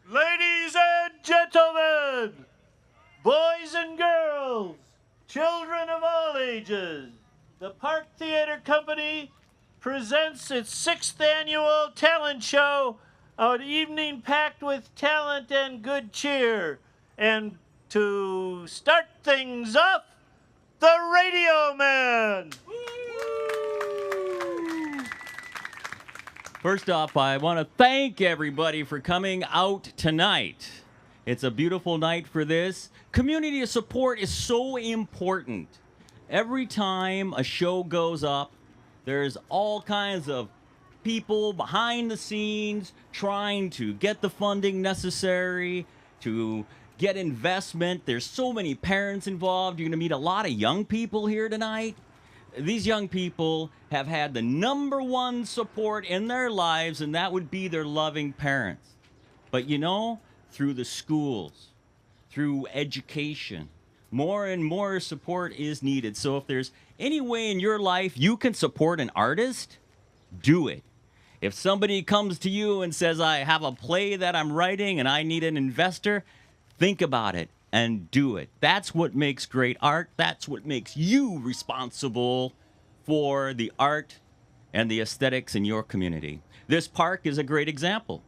Ladies and gentlemen, boys and girls, children of all ages, the Park Theater Company presents its 6th annual talent show, an evening packed with talent and good cheer. And to start things off, the Radio Man. First off, I want to thank everybody for coming out tonight. It's a beautiful night for this. Community support is so important. Every time a show goes up, there's all kinds of people behind the scenes trying to get the funding necessary to get investment. There's so many parents involved. You're going to meet a lot of young people here tonight. These young people have had the number one support in their lives, and that would be their loving parents. But you know, through the schools, through education, more and more support is needed. So if there's any way in your life you can support an artist, do it. If somebody comes to you and says, I have a play that I'm writing and I need an investor, think about it and do it. That's what makes great art. That's what makes you responsible for the art and the aesthetics in your community. This park is a great example.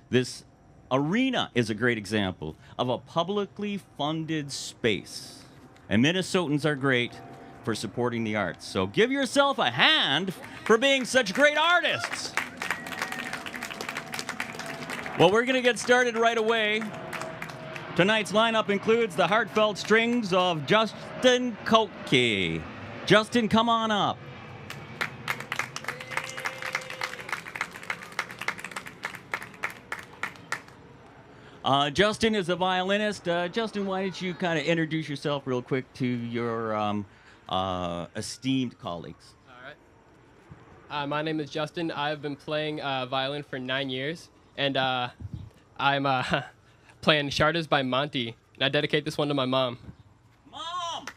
This arena is a great example of a publicly funded space. And Minnesotans are great for supporting the arts. So give yourself a hand for being such great artists. Well, we're going to get started right away. Tonight's lineup includes the heartfelt strings of Justin Koke. Justin, come on up. Justin is a violinist. Justin, why don't you kind of introduce yourself real quick to your esteemed colleagues? All right. My name is Justin. I've been playing violin for 9 years, and I'm playing Charters by Monty, and I dedicate this one to my mom. Mom!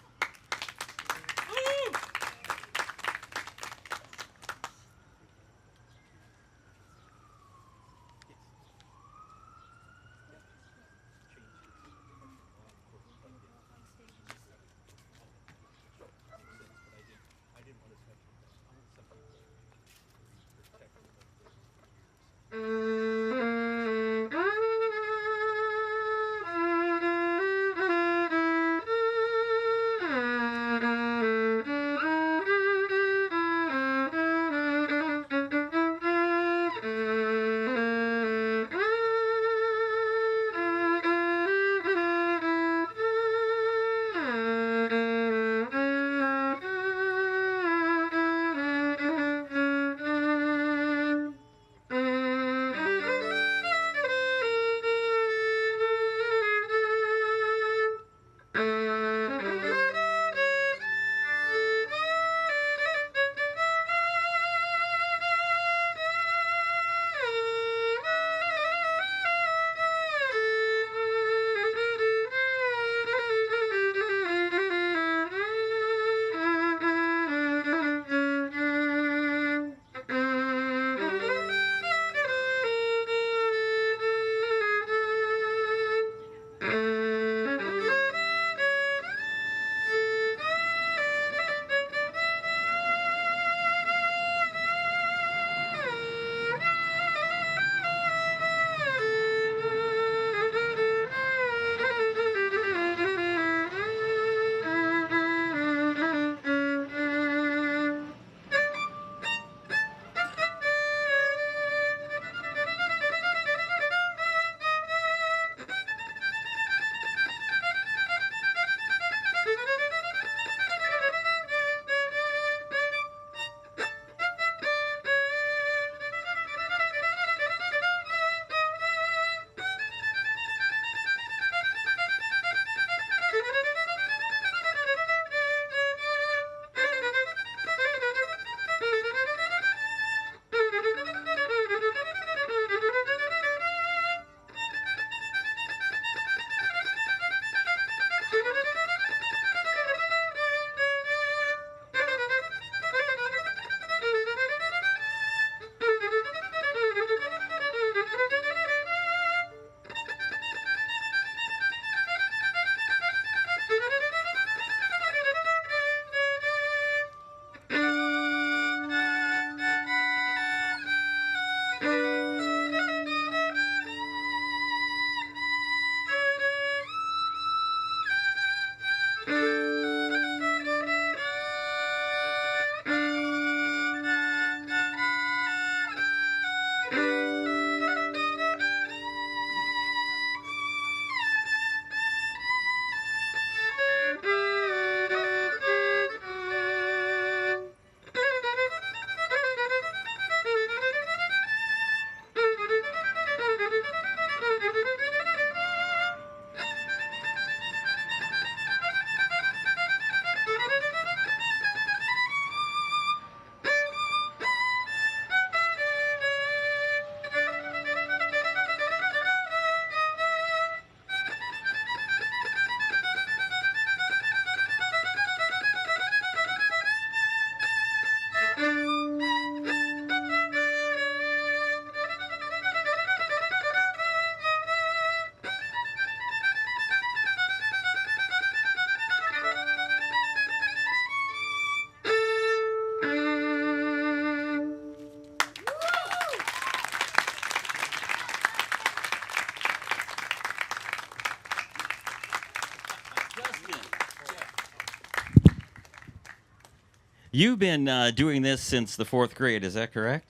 You've been doing this since the 4th grade, is that correct?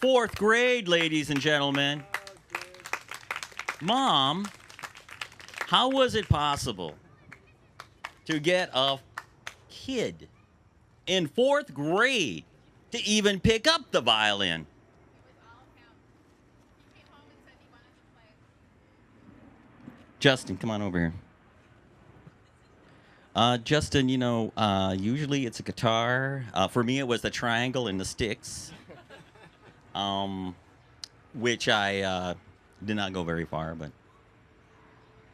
4th grade, ladies and gentlemen. Mom, how was it possible to get a kid in 4th grade to even pick up the violin? Justin, come on over here. Justin, usually it's a guitar. For me, it was the triangle and the sticks, which I did not go very far. But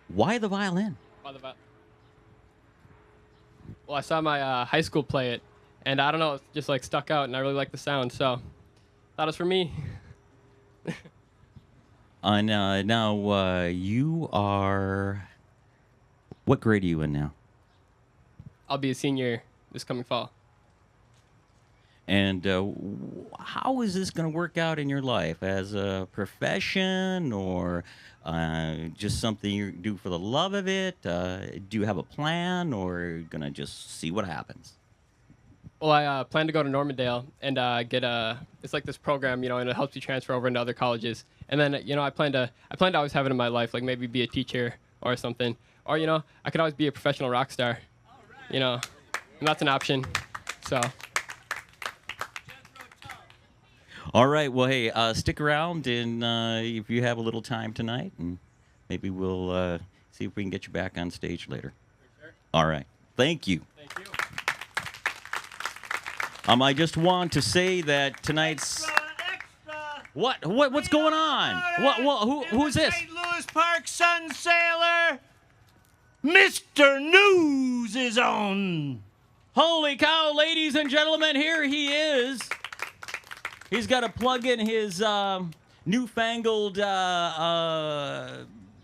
why the violin? Well, I saw my high school play it, and I don't know, it just like stuck out, and I really like the sound, so thought it was for me. Now, you are. What grade are you in now? I'll be a senior this coming fall. And how is this going to work out in your life? As a profession or just something you do for the love of it? Do you have a plan or are you going to just see what happens? Well, I plan to go to Normandale and get it's like this program, and it helps you transfer over into other colleges. And then, I plan to always have it in my life, like maybe be a teacher or something. Or, I could always be a professional rock star, and that's an option, so. All right. Well, hey, stick around, and if you have a little time tonight, and maybe we'll see if we can get you back on stage later. Sure. All right. Thank you. Thank you. I just want to say that tonight's Extra. What's going on? Who's this? St. Louis Park Sun Sailor, Mr. News is on. Holy cow, ladies and gentlemen, here he is. He's got to plug in his newfangled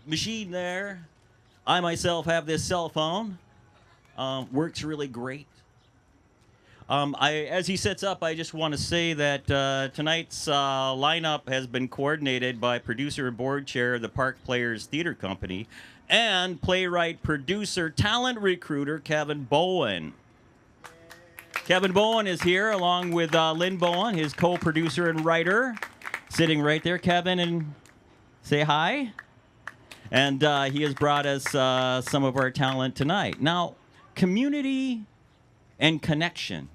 machine there. I myself have this cell phone. Works really great. As he sets up, I just want to say that tonight's lineup has been coordinated by producer and board chair of the Park Players Theater Company and playwright, producer, talent recruiter Kevin Bowen. Kevin Bowen is here along with Lynn Bowen, his co-producer and writer, sitting right there. Kevin, and say hi. And he has brought us some of our talent tonight. Now, community and connection.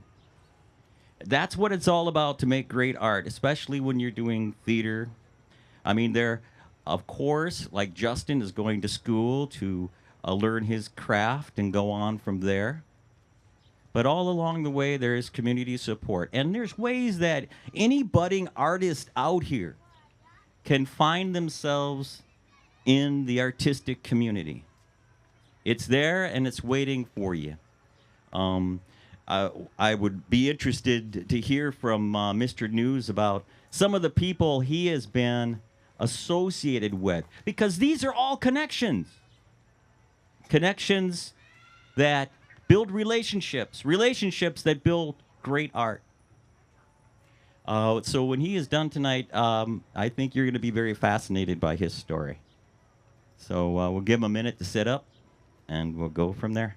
That's what it's all about to make great art, especially when you're doing theater. I mean, of course, like Justin is going to school to learn his craft and go on from there. But all along the way, there is community support. And there's ways that any budding artist out here can find themselves in the artistic community. It's there and it's waiting for you. I would be interested to hear from Mr. News about some of the people he has been associated with, because these are all connections. Connections that build relationships that build great art. So when he is done tonight, I think you're going to be very fascinated by his story. So we'll give him a minute to sit up, and we'll go from there.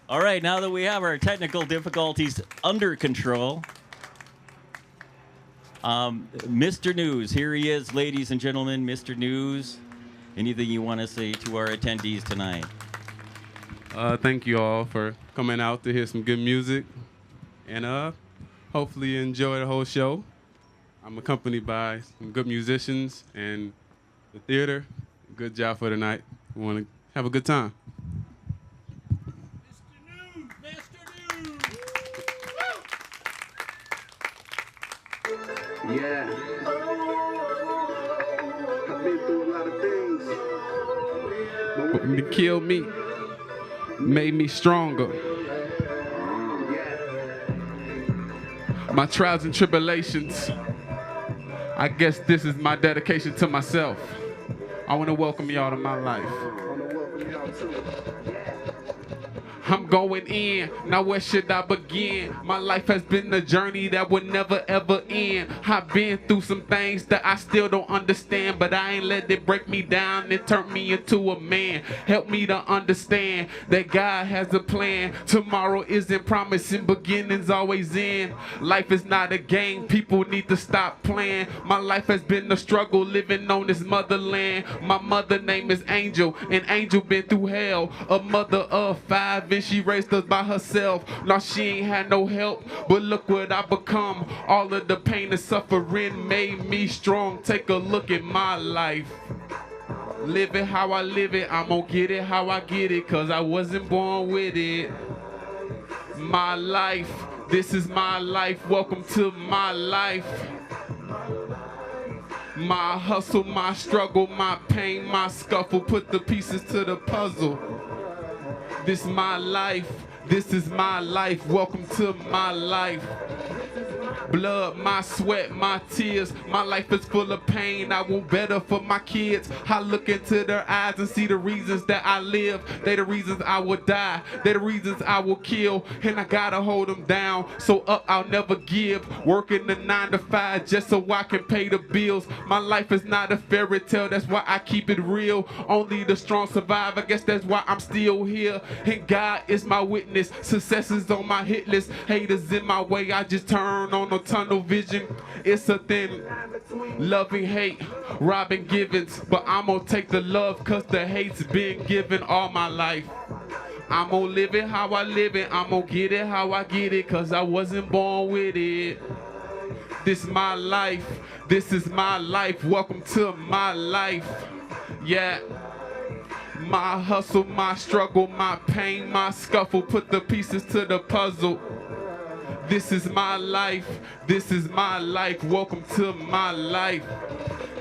All right, now that we have our technical difficulties under control, Mr. News, here he is, ladies and gentlemen, Mr. News. Anything you want to say to our attendees tonight? Thank you all for coming out to hear some good music, and hopefully you enjoy the whole show. I'm accompanied by some good musicians and the theater. Good job for tonight. We want to have a good time. Yeah. I've been through a lot of things. What to kill me made me stronger. My trials and tribulations, I guess this is my dedication to myself. I want to welcome y'all to my life. I'm going in, now where should I begin? My life has been a journey that would never ever end. I've been through some things that I still don't understand, but I ain't let it break me down and turn me into a man. Help me to understand that God has a plan. Tomorrow isn't promising, beginnings always end. Life is not a game, people need to stop playing. My life has been a struggle living on this motherland. My mother name is Angel, and Angel been through hell. A mother of 5, and she raised us by herself. Now she ain't had no help, but look what I become. All of the pain and suffering made me strong. Take a look at my life. Live it how I live it, I'm gonna get it how I get it, cause I wasn't born with it. My life, this is my life, welcome to my life. My hustle, my struggle, my pain, my scuffle, put the pieces to the puzzle. This is my life, this is my life, welcome to my life. Blood, my sweat, my tears, my life is full of pain. I want better for my kids. I look into their eyes and see the reasons that I live. They the reasons I will die, they the reasons I will kill, and I gotta hold them down, so up I'll never give. Working the 9 to 5 just so I can pay the bills. My life is not a fairy tale, that's why I keep it real. Only the strong survive, I guess that's why I'm still here. And God is my witness, success is on my hit list. Haters in my way, I just turn on the tunnel vision. It's a thin loving hate, Robin Givens, but I'm gonna take the love cause the hate's been given all my life. I'm gonna live it how I live it, I'm gonna get it how I get it, cause I wasn't born with it. This is my life, this is my life, welcome to my life. Yeah. My hustle, my struggle, my pain, my scuffle, put the pieces to the puzzle. This is my life, this is my life, welcome to my life.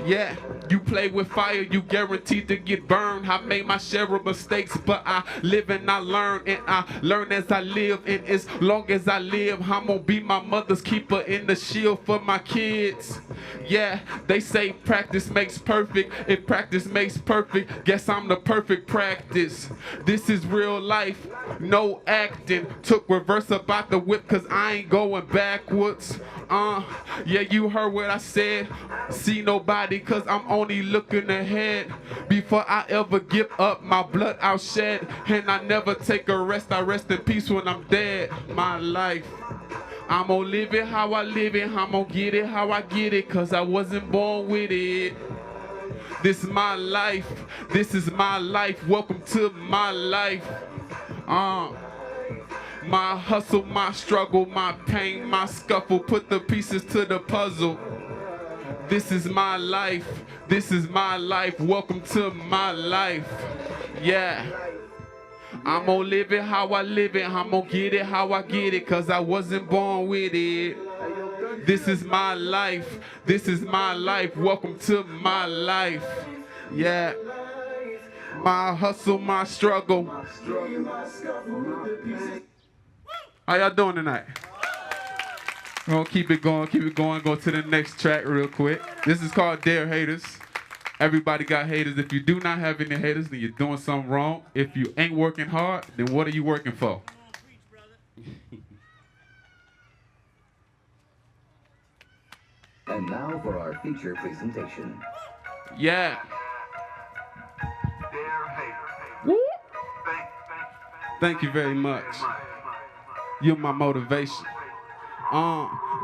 Yeah, you play with fire, you guaranteed to get burned. I made my share of mistakes, but I live and I learn, and I learn as I live. And as long as I live, I'm gonna be my mother's keeper and the shield for my kids. Yeah, they say practice makes perfect. If practice makes perfect, guess I'm the perfect practice. This is real life, no acting. Took reverse about the whip cause I ain't going backwards. Yeah, you heard what I said. See nobody cause I'm only looking ahead. Before I ever give up, my blood I'll shed. And I never take a rest, I rest in peace when I'm dead. My life, I'm gonna live it how I live it, I'm gonna get it how I get it, cause I wasn't born with it. This is my life, this is my life, welcome to my life. My hustle, my struggle, my pain, my scuffle, put the pieces to the puzzle. This is my life, this is my life, welcome to my life. Yeah. I'm gonna live it how I live it, I'm gonna get it how I get it, cause I wasn't born with it. This is my life, this is my life, welcome to my life. Yeah. My hustle, my struggle. How y'all doing tonight? We're gonna keep it going, go to the next track real quick. This is called Dare Haters. Everybody got haters. If you do not have any haters, then you're doing something wrong. If you ain't working hard, then what are you working for? And now for our feature presentation. Yeah. Woo. Thank you very much. You're my motivation.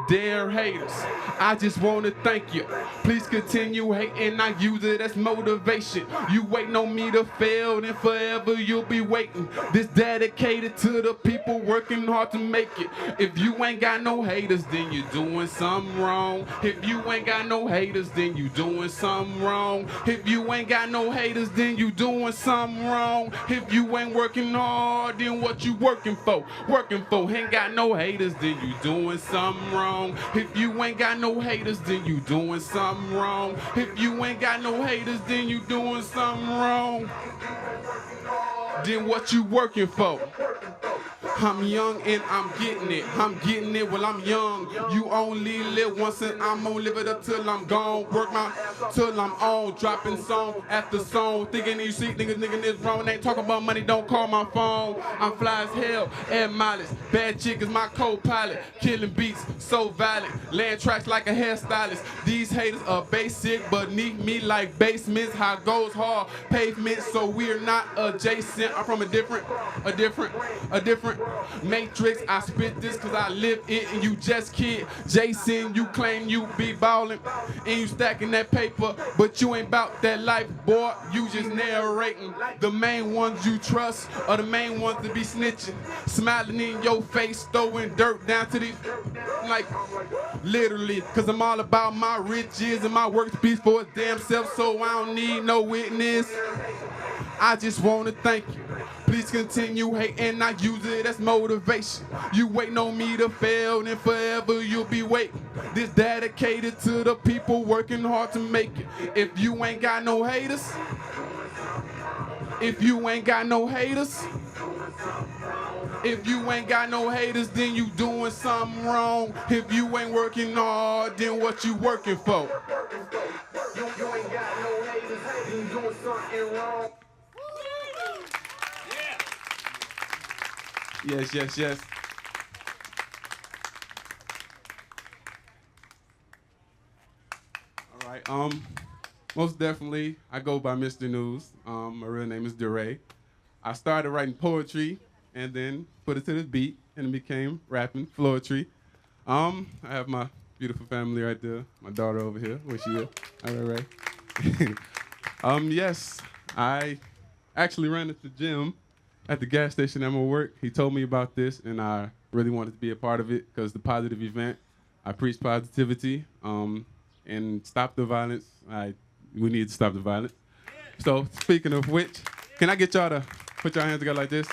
Dear haters, I just want to thank you. Please continue hating, I use it as motivation. You waiting on me to fail, then forever you'll be waiting. This dedicated to the people working hard to make it. If you ain't got no haters, then you're doing something wrong. If you ain't got no haters, then you doing something wrong. If you ain't got no haters, then you doing something wrong. If you ain't working hard, then what you working for? Working for ain't got no haters, then you doing something wrong. If you ain't got no haters, then you doing something wrong. If you ain't got no haters, then you doing something wrong. Then what you working for? I'm young and I'm getting it. I'm getting it while I'm young. You only live once and I'm gonna live it up till I'm gone. Work my till I'm on. Dropping song after song. Thinking you see niggas this wrong. Ain't talking about money, don't call my phone. I'm fly as hell, air mileage. Bad chick is my co-pilot. Killing beats, so violent. Laying tracks like a hairstylist. These haters are basic, but need me like basements. How goes hard, pavement, so we're not adjacent. I'm from a different matrix. I spit this cause I live it and you just kid. Jason, you claim you be ballin' and you stacking that paper, but you ain't bout that life, boy. You just narrating. The main ones you trust are the main ones to be snitching. Smiling in your face, throwing dirt down to these, like, literally. Cause I'm all about my riches and my work speaks for its damn self, so I don't need no witness. I just wanna thank you. Please continue hating, I use it as motivation. You waiting on me to fail, and forever you'll be waiting. This dedicated to the people working hard to make it. If you ain't got no haters, if you ain't got no haters, if you ain't got no haters, then you doing something wrong. If you ain't working hard, then what you working for? You ain't got no haters, then you doing something wrong. Yes, yes, yes. All right. Most definitely, I go by Mr. News. My real name is DeRay. I started writing poetry and then put it to the beat and it became rapping, poetry. I have my beautiful family right there. My daughter over here. Where she is? All right. Yes, I actually ran at the gym at the gas station at my work. He told me about this, and I really wanted to be a part of it because the positive event. I preach positivity and stop the violence. We need to stop the violence. So speaking of which, can I get y'all to put your hands together like this?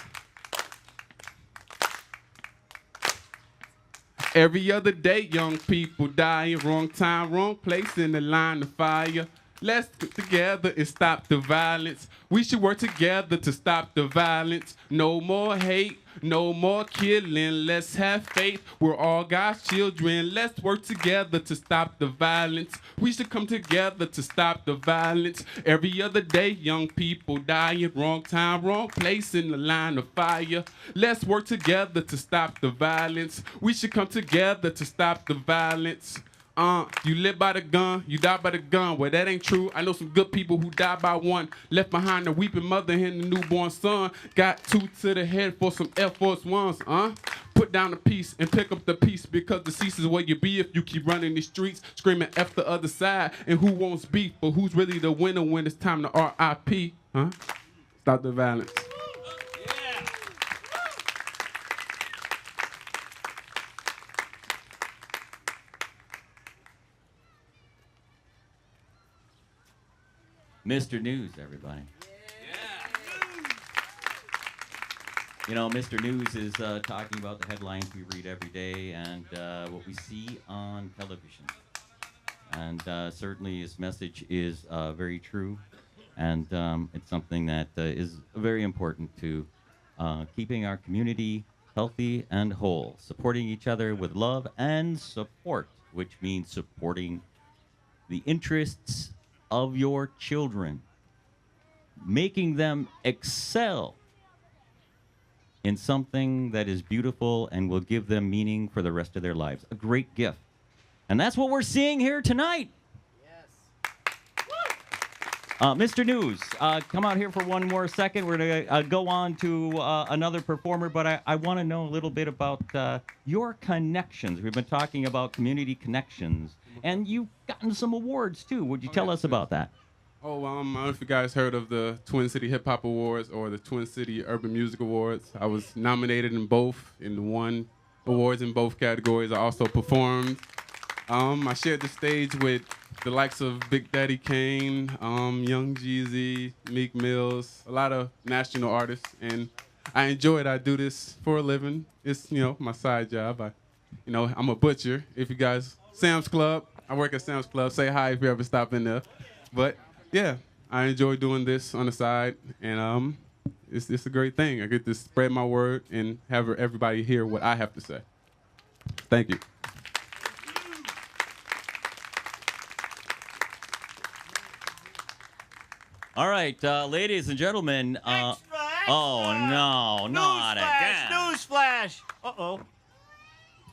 Every other day, young people dying, wrong time, wrong place in the line of fire. Let's get together and stop the violence. We should work together to stop the violence. No more hate, no more killing. Let's have faith. We're all God's children. Let's work together to stop the violence. We should come together to stop the violence. Every other day, young people dying, wrong time, wrong place in the line of fire. Let's work together to stop the violence. We should come together to stop the violence. You live by the gun, you die by the gun. Well, that ain't true. I know some good people who died by one. Left behind a weeping mother and the newborn son. Got 2 to the head for some Air Force Ones, Put down the piece and pick up the piece because the cease is where you be if you keep running these streets, screaming F the other side. And who wants beef, but who's really the winner when it's time to RIP, Stop the violence. Mr. News, everybody. You know, Mr. News is talking about the headlines we read every day and what we see on television. And certainly his message is very true. And it's something that is very important to keeping our community healthy and whole, supporting each other with love and support, which means supporting the interests of your children, making them excel in something that is beautiful and will give them meaning for the rest of their lives. A great gift And that's what we're seeing here tonight. Mr. News, come out here for one more second. We're going to go on to another performer, but I want to know a little bit about your connections. We've been talking about community connections, and you've gotten some awards, too. Would you tell us about that? Oh, I don't know if you guys heard of the Twin City Hip Hop Awards or the Twin City Urban Music Awards. I was nominated in both and won awards in both categories. I also performed. I shared the stage with the likes of Big Daddy Kane, Young Jeezy, Meek Mills, a lot of national artists, and I enjoy it. I do this for a living. It's, my side job. I'm a butcher. If you guys, Sam's Club, I work at Sam's Club. Say hi if you ever stop in there. But yeah, I enjoy doing this on the side, and it's a great thing. I get to spread my word and have everybody hear what I have to say. Thank you. All right, ladies and gentlemen. Extra! Oh, no, not again. Newsflash! Uh-oh.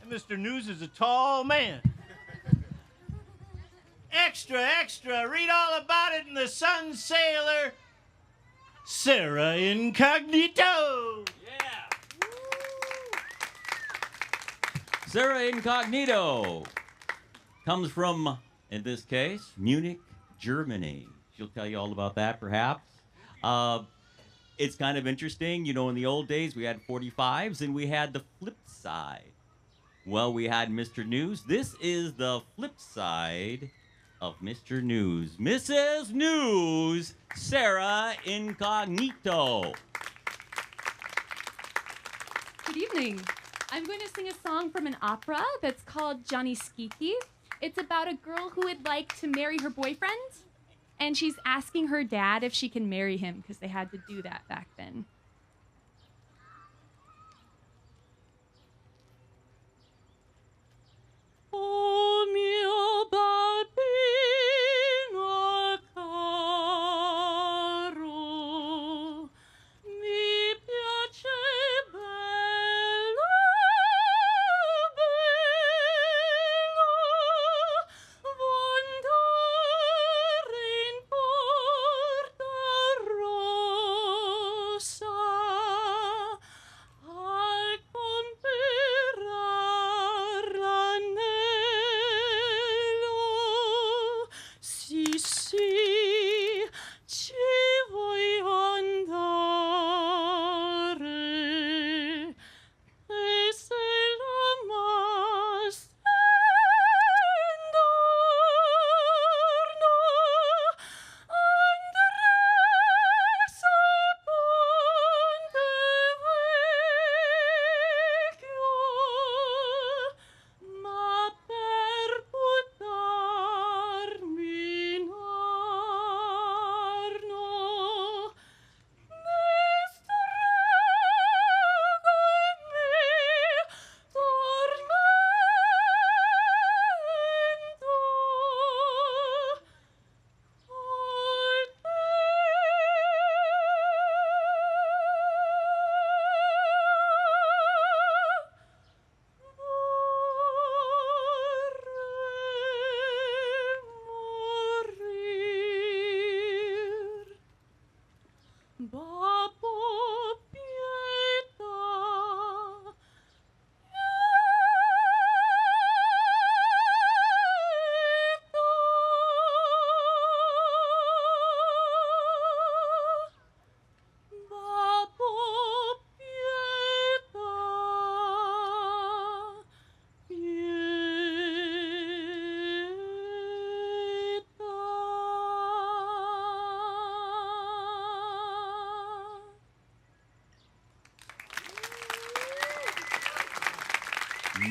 And Mr. News is a tall man. Extra, extra! Read all about it in the Sun Sailor, Sarah Incognito! Yeah. Sarah Incognito comes from, in this case, Munich, Germany. She'll tell you all about that, perhaps. It's kind of interesting. In the old days, we had 45s, and we had the flip side. Well, we had Mr. News. This is the flip side of Mr. News. Mrs. News, Sarah Incognito. Good evening. I'm going to sing a song from an opera that's called Johnny Skeeky. It's about a girl who would like to marry her boyfriend, and she's asking her dad if she can marry him because they had to do that back then. Oh, mio bambino caro, mi piace bello, bello, andare in Porta Rossa al comperar l'anello. Sì, sì, ci voglio andare, e se l'amasse intorno, andrei sul ponte vecchio, ma per buttarmi in arno mi strago e mi tormento. Babbo, pietà, Babbo, pietà,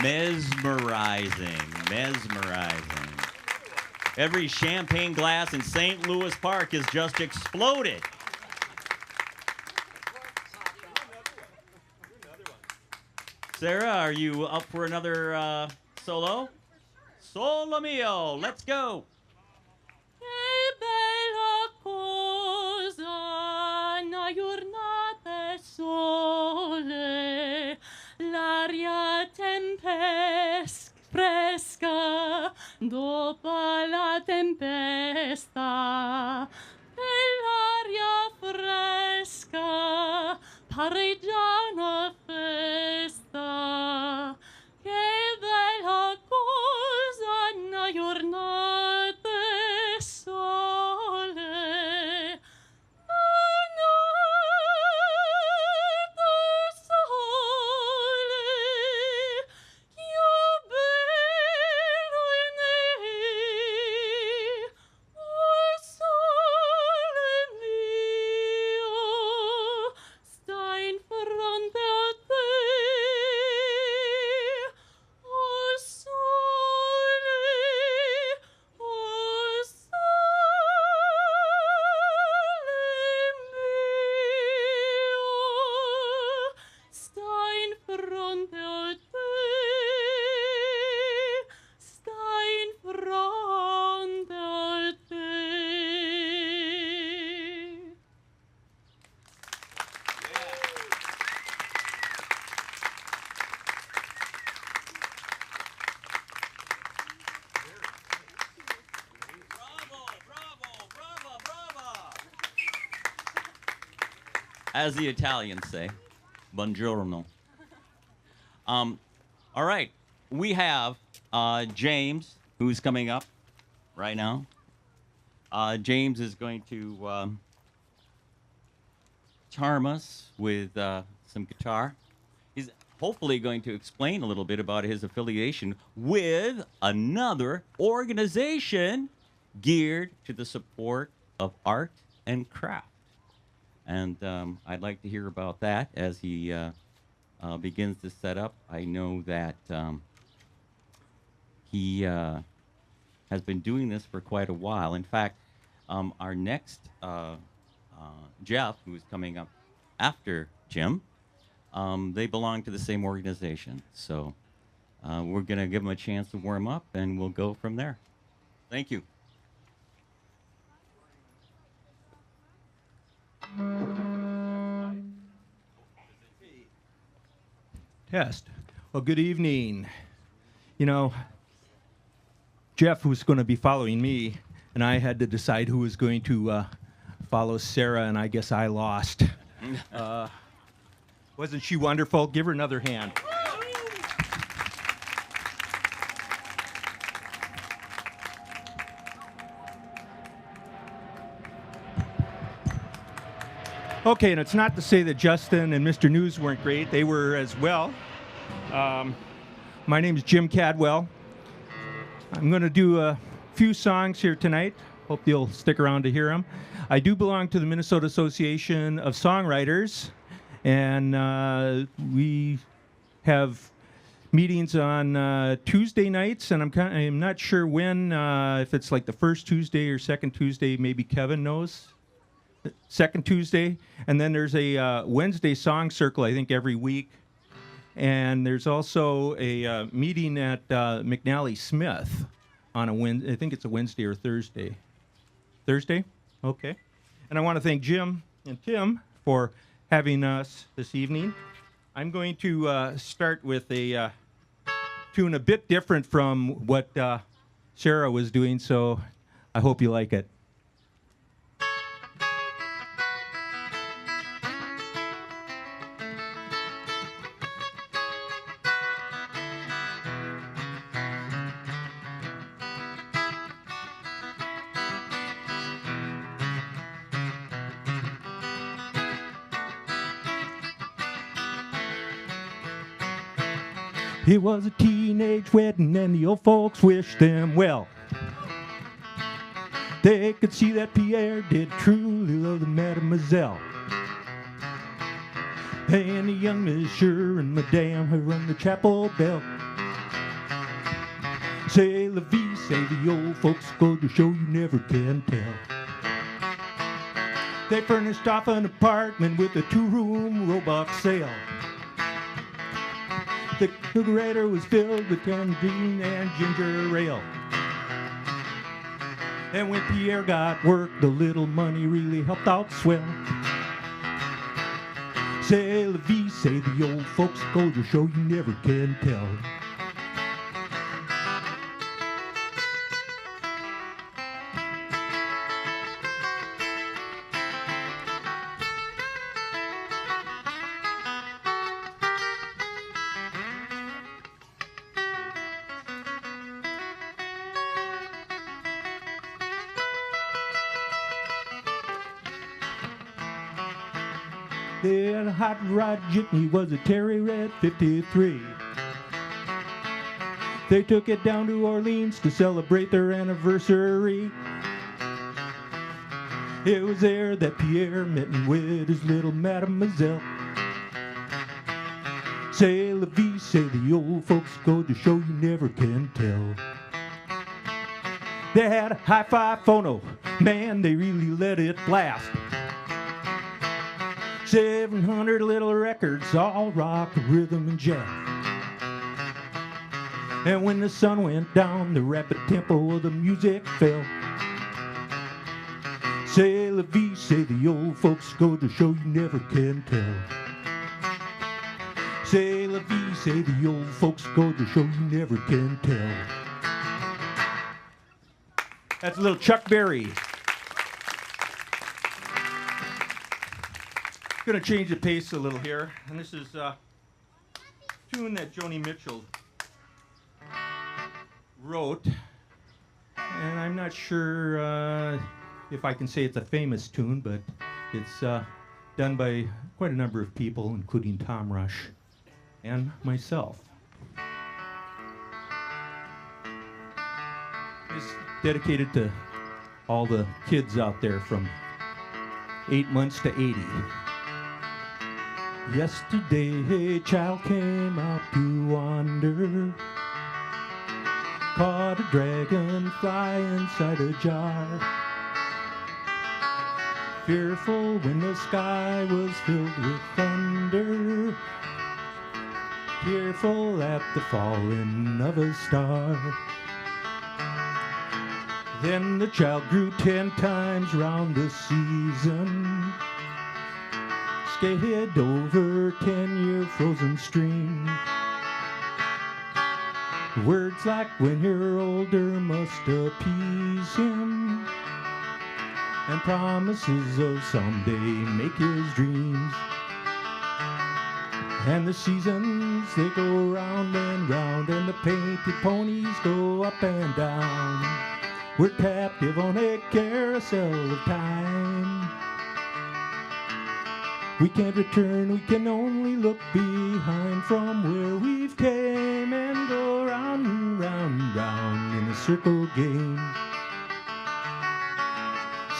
Mesmerizing, mesmerizing. Every champagne glass in St. Louis Park has just exploded. Sarah, are you up for another solo? Solo mio, let's go. che bella cosa, una giornata e sole, l'aria fresca, festa, nell'aria fresca, pariggiana festa, che bella cosa una giornata sole. As the Italians say, buongiorno. All right, we have James, who's coming up right now. James is going to charm us with some guitar. He's hopefully going to explain a little bit about his affiliation with another organization geared to the support of art and craft. And I'd like to hear about that as he begins to set up. I know that he has been doing this for quite a while. In fact, our next Jeff, who's coming up after Jim, they belong to the same organization. So we're going to give them a chance to warm up, and we'll go from there. Thank you. Test. Well, good evening. You know, Jeff was going to be following me, and I had to decide who was going to follow Sarah, and I guess I lost. Wasn't she wonderful? Give her another hand. Okay, and it's not to say that Justin and Mr. News weren't great. They were as well. My name is Jim Cadwell. I'm going to do a few songs here tonight. Hope you'll stick around to hear them. I do belong to the Minnesota Association of Songwriters, and we have meetings on Tuesday nights, and I'm not sure when, if it's like the first Tuesday or second Tuesday, maybe Kevin knows. Second Tuesday, and then there's a Wednesday song circle, I think, every week. And there's also a meeting at McNally Smith on a Wednesday. I think it's a Wednesday or Thursday. Thursday? Okay. And I want to thank Jim and Tim for having us this evening. I'm going to start with a tune a bit different from what Sarah was doing, so I hope you like it. It was a teenage wedding and the old folks wished them well. They could see that Pierre did truly love the mademoiselle. And the young monsieur and madame had rung the chapel bell. Say la vie, say the old folks go to show you never can tell. They furnished off an apartment with a 2-room robot sale. The refrigerator was filled with tangerine and ginger ale. And when Pierre got work, the little money really helped out swell. C'est la vie, say the old folks, go to show you never can tell. They had a hot rod jitney, was a Terry Red 53. They took it down to Orleans to celebrate their anniversary. It was there that Pierre met with his little mademoiselle. Say la vie, say the old folks go to show you never can tell. They had a hi-fi phono, man, they really let it blast. 700 little records, all rock, rhythm, and jazz. And when the sun went down, the rapid tempo of the music fell. Say la vie, say the old folks go to show you never can tell. Say la vie, say the old folks go to show you never can tell. That's a little Chuck Berry. Gonna change the pace a little here, and this is a tune that Joni Mitchell wrote, and I'm not sure if I can say it's a famous tune, but it's done by quite a number of people, including Tom Rush and myself. It's dedicated to all the kids out there from 8 months to 80. Yesterday a child came out to wander, caught a dragonfly inside a jar. Fearful when the sky was filled with thunder, tearful at the falling of a star. Then the child grew 10 times round the season, skated over 10-year frozen stream. Words like when you're older must appease him, and promises of someday make his dreams. And the seasons, they go round and round, and the painted ponies go up and down. We're captive on a carousel of time. We can't return, we can only look behind from where we've came and go round and round and round in a circle game.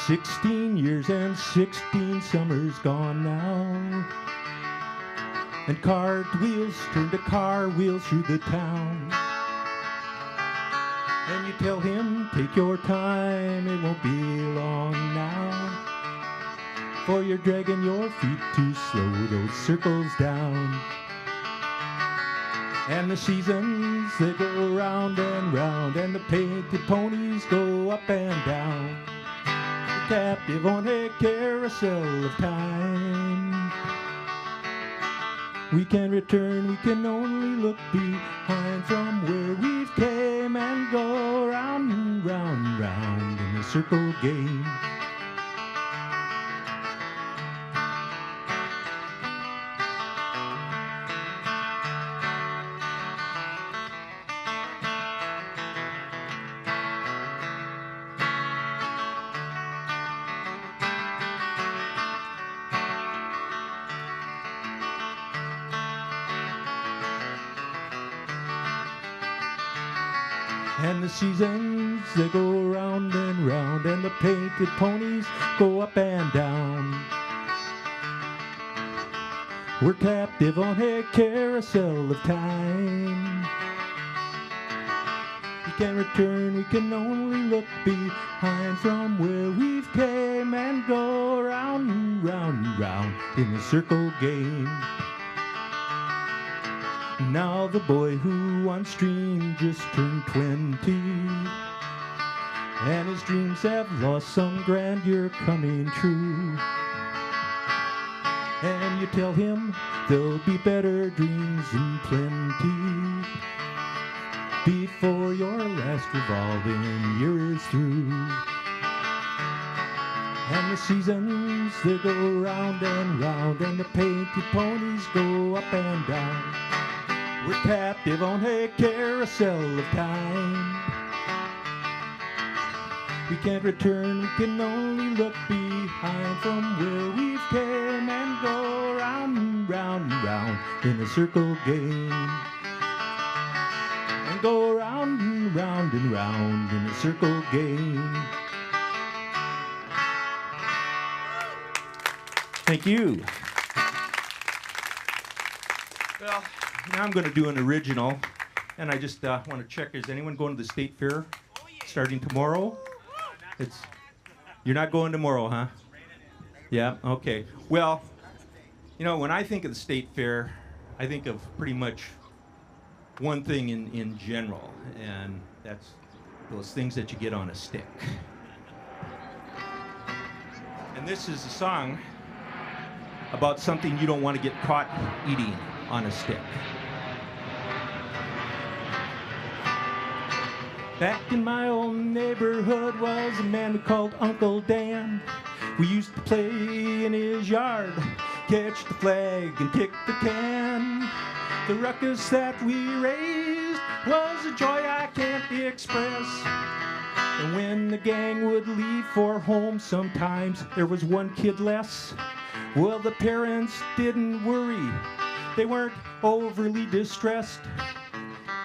16 years and 16 summers gone now, and cartwheels turn to car wheels through the town. And you tell him, take your time, it won't be long now, for you're dragging your feet too slow those circles down. And the seasons, they go round and round, and the painted ponies go up and down. We're captive on a carousel of time. We can return, we can only look behind from where we've came and go round and round and round in a circle game. And the seasons, they go round and round, and the painted ponies go up and down. We're captive on a carousel of time. We can't return, we can only look behind from where we've came and go round and round and round in a circle game. Now the boy who once dreamed just turned 20, and his dreams have lost some grandeur coming true. And you tell him there'll be better dreams in plenty before your last revolving year is through. And the seasons, they go round and round, and the painted ponies go up and down. We're captive on a carousel of time. We can't return, we can only look behind from where we've came and go round and round and round in a circle game. And go round and round and round in a circle game. Thank you. Well, now I'm going to do an original, and I just want to check, is anyone going to the State Fair starting tomorrow? You're not going tomorrow, huh? Yeah, okay. Well, you know, when I think of the State Fair, I think of pretty much one thing in general, and that's those things that you get on a stick. And this is a song about something you don't want to get caught eating on a stick. Back in my old neighborhood was a man we called Uncle Dan. We used to play in his yard, catch the flag and kick the can. The ruckus that we raised was a joy I can't express. And when the gang would leave for home, sometimes there was one kid less. Well, the parents didn't worry, they weren't overly distressed.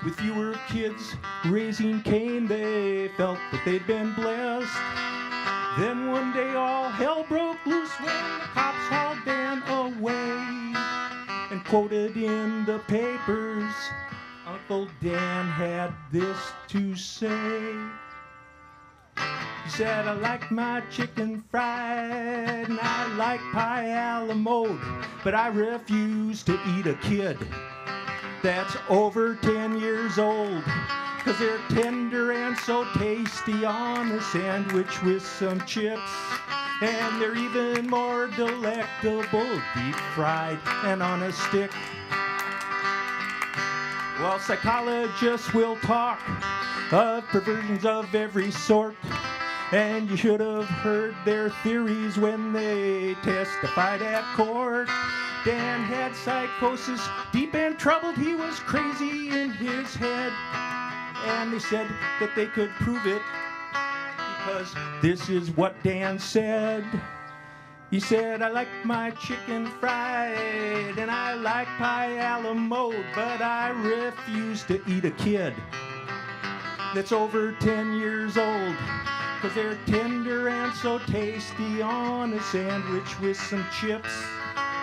With fewer kids raising Cain, they felt that they'd been blessed. Then one day all hell broke loose when the cops hauled Dan away. And quoted in the papers, Uncle Dan had this to say. He said, I like my chicken fried and I like pie a la mode, but I refuse to eat a kid that's over 10 years old, 'cause they're tender and so tasty on a sandwich with some chips. And they're even more delectable deep fried and on a stick. Well, psychologists will talk of perversions of every sort, and you should have heard their theories when they testified at court. Dan had psychosis, deep and troubled, he was crazy in his head. And they said that they could prove it, because this is what Dan said. He said, I like my chicken fried and I like pie a la mode, but I refuse to eat a kid that's over 10 years old, 'cause they're tender and so tasty on a sandwich with some chips.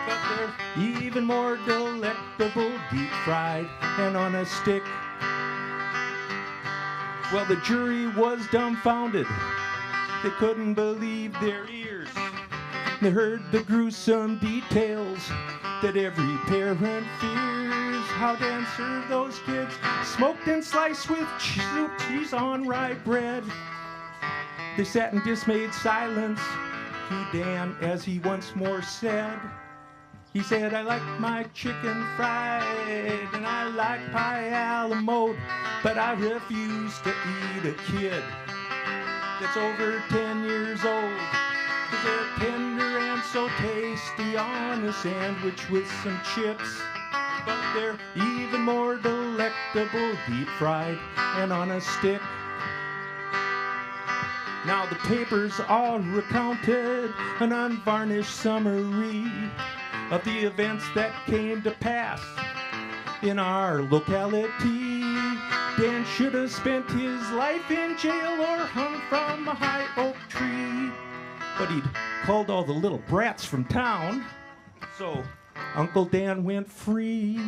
But they're even more delectable deep fried and on a stick. Well, the jury was dumbfounded. They couldn't believe their ears. They heard the gruesome details that every parent fears. How Dan served those kids smoked and sliced with cheese on rye bread. They sat in dismayed silence to Dan as he once more said. He said, I like my chicken fried and I like pie a la mode, but I refuse to eat a kid that's over 10 years old, 'cause they're tender and so tasty on a sandwich with some chips. But they're even more delectable deep fried and on a stick. Now the papers all recounted an unvarnished summary of the events that came to pass in our locality. Dan should have spent his life in jail or hung from a high oak tree. But he'd called all the little brats from town, so Uncle Dan went free.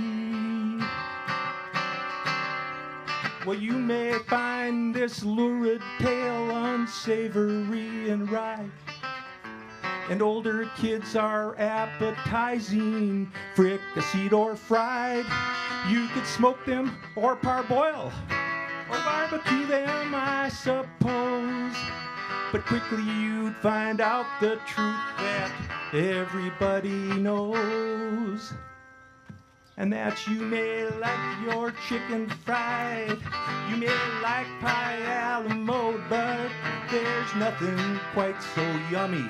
Well, you may find this lurid tale unsavory and right, and older kids are appetizing, fricasseed or fried. You could smoke them or parboil or barbecue them, I suppose. But quickly you'd find out the truth that everybody knows, and that you may like your chicken fried, you may like pie a la mode, but there's nothing quite so yummy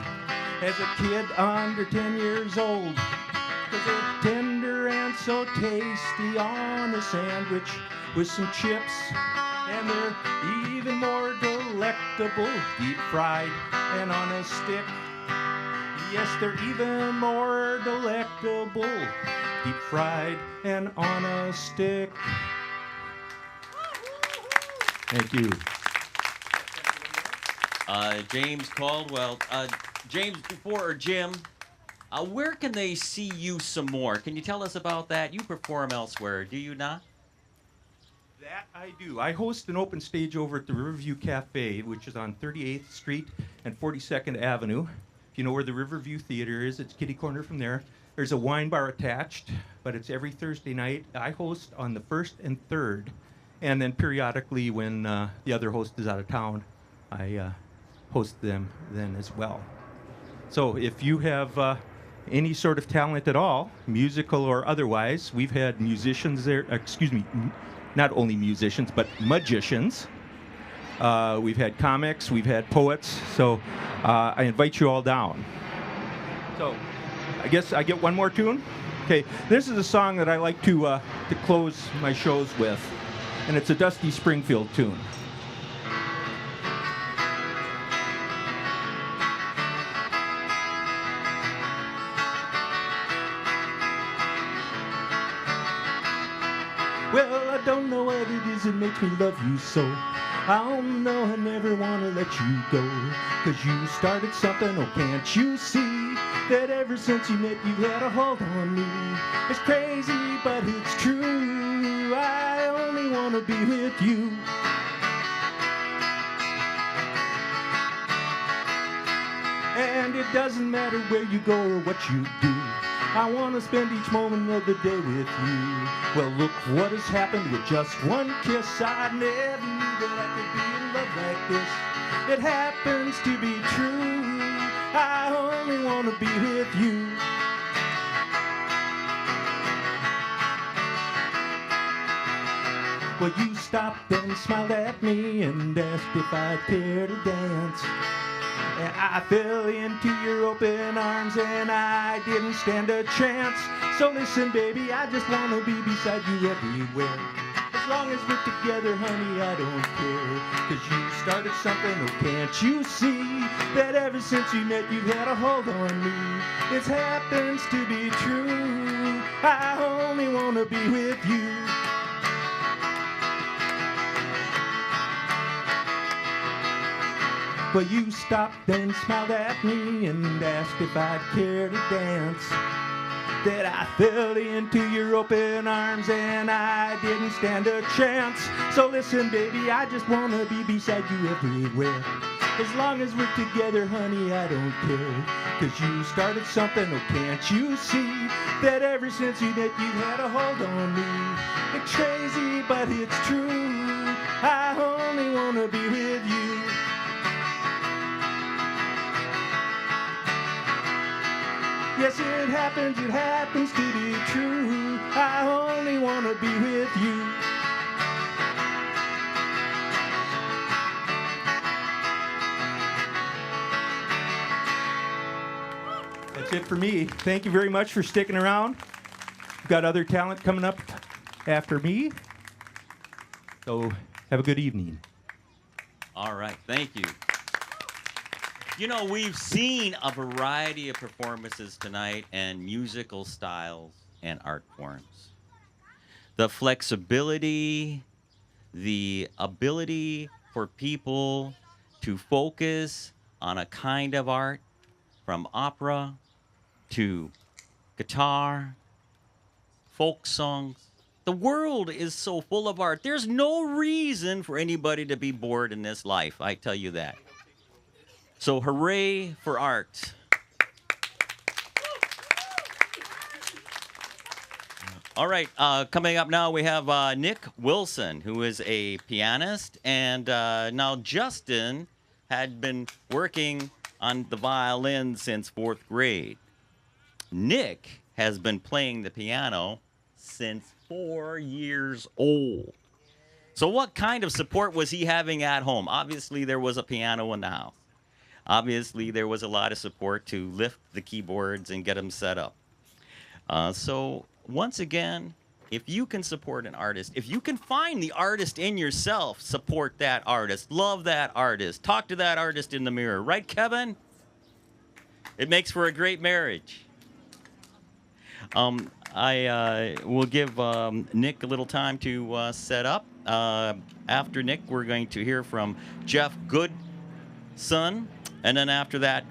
as a kid under 10 years old, 'cause they're tender and so tasty on a sandwich with some chips. And they're even more delectable, deep fried and on a stick. Yes, they're even more delectable, deep fried and on a stick. Thank you. James Caldwell. James, or Jim, where can they see you some more? Can you tell us about that? You perform elsewhere, do you not? That I do. I host an open stage over at the Riverview Cafe, which is on 38th Street and 42nd Avenue. If you know where the Riverview Theater is, it's kitty corner from there. There's a wine bar attached, but it's every Thursday night. I host on the 1st and 3rd, and then periodically when the other host is out of town, I host them then as well. So if you have any sort of talent at all, musical or otherwise, we've had musicians there, not only musicians, but magicians. We've had comics, we've had poets, so I invite you all down. So I guess I get one more tune? Okay, this is a song that I like to close my shows with, and it's a Dusty Springfield tune. Well, I don't know what it is that makes me love you so. I don't know, I never want to let you go. 'Cause you started something, oh can't you see? That ever since you met, you've had a hold on me. It's crazy, but it's true. I only want to be with you. And it doesn't matter where you go or what you do. I want to spend each moment of the day with you. Well, look what has happened with just one kiss. I never knew that I could be in love like this. It happens to be true. I only want to be with you. Well, you stopped and smiled at me and asked if I'd care to dance. And I fell into your open arms and I didn't stand a chance. So listen, baby, I just want to be beside you everywhere. As long as we're together, honey, I don't care. 'Cause you started something, oh can't you see? That ever since you met, you've had a hold on me. It happens to be true. I only want to be with you. Well, you stopped and smiled at me and asked if I'd care to dance. That I fell into your open arms and I didn't stand a chance. So listen, baby, I just want to be beside you everywhere. As long as we're together, honey, I don't care. 'Cause you started something, oh can't you see? That ever since you met, you've had a hold on me. It's crazy, but it's true. I only want to be with you. Yes, it happens to be true. I only want to be with you. That's it for me. Thank you very much for sticking around. We've got other talent coming up after me. So have a good evening. All right, thank you. You know, we've seen a variety of performances tonight and musical styles and art forms. The flexibility, the ability for people to focus on a kind of art, from opera to guitar, folk songs. The world is so full of art. There's no reason for anybody to be bored in this life, I tell you that. So hooray for art. All right, coming up now we have Nick Wilson, who is a pianist. And now Justin had been working on the violin since 4th grade. Nick has been playing the piano since 4 years old. So what kind of support was he having at home? Obviously, there was a piano in the house. Obviously, there was a lot of support to lift the keyboards and get them set up. So once again, If you can support an artist, if you can find the artist in yourself, support that artist, love that artist, talk to that artist in the mirror. Right, Kevin? It makes for a great marriage. I will give Nick a little time to set up. After Nick, we're going to hear from Jeff Goodson. And then after that,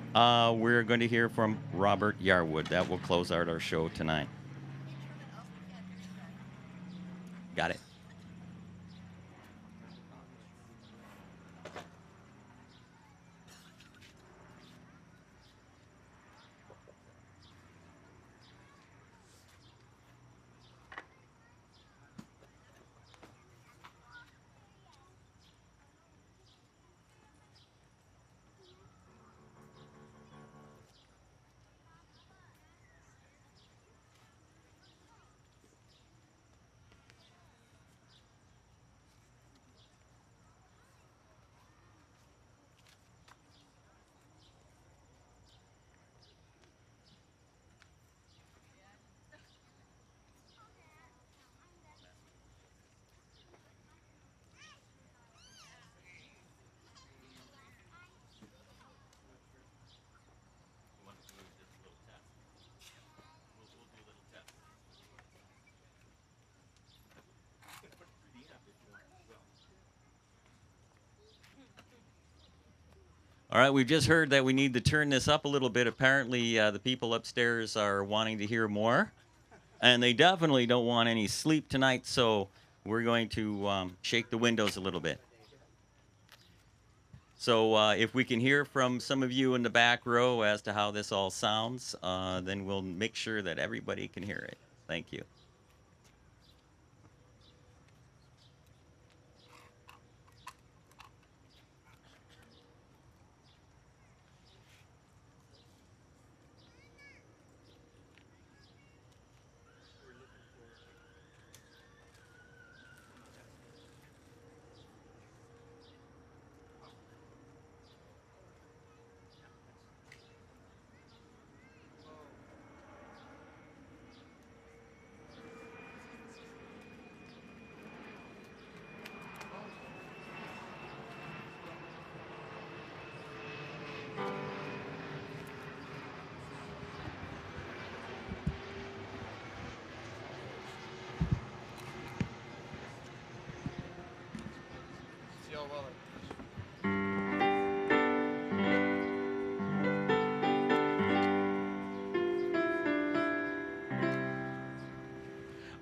we're going to hear from Robert Yarwood. That will close out our show tonight. Got it. All right, we've just heard that we need to turn this up a little bit. Apparently, the people upstairs are wanting to hear more, and they definitely don't want any sleep tonight, so we're going to shake the windows a little bit. So if we can hear from some of you in the back row as to how this all sounds, then we'll make sure that everybody can hear it. Thank you.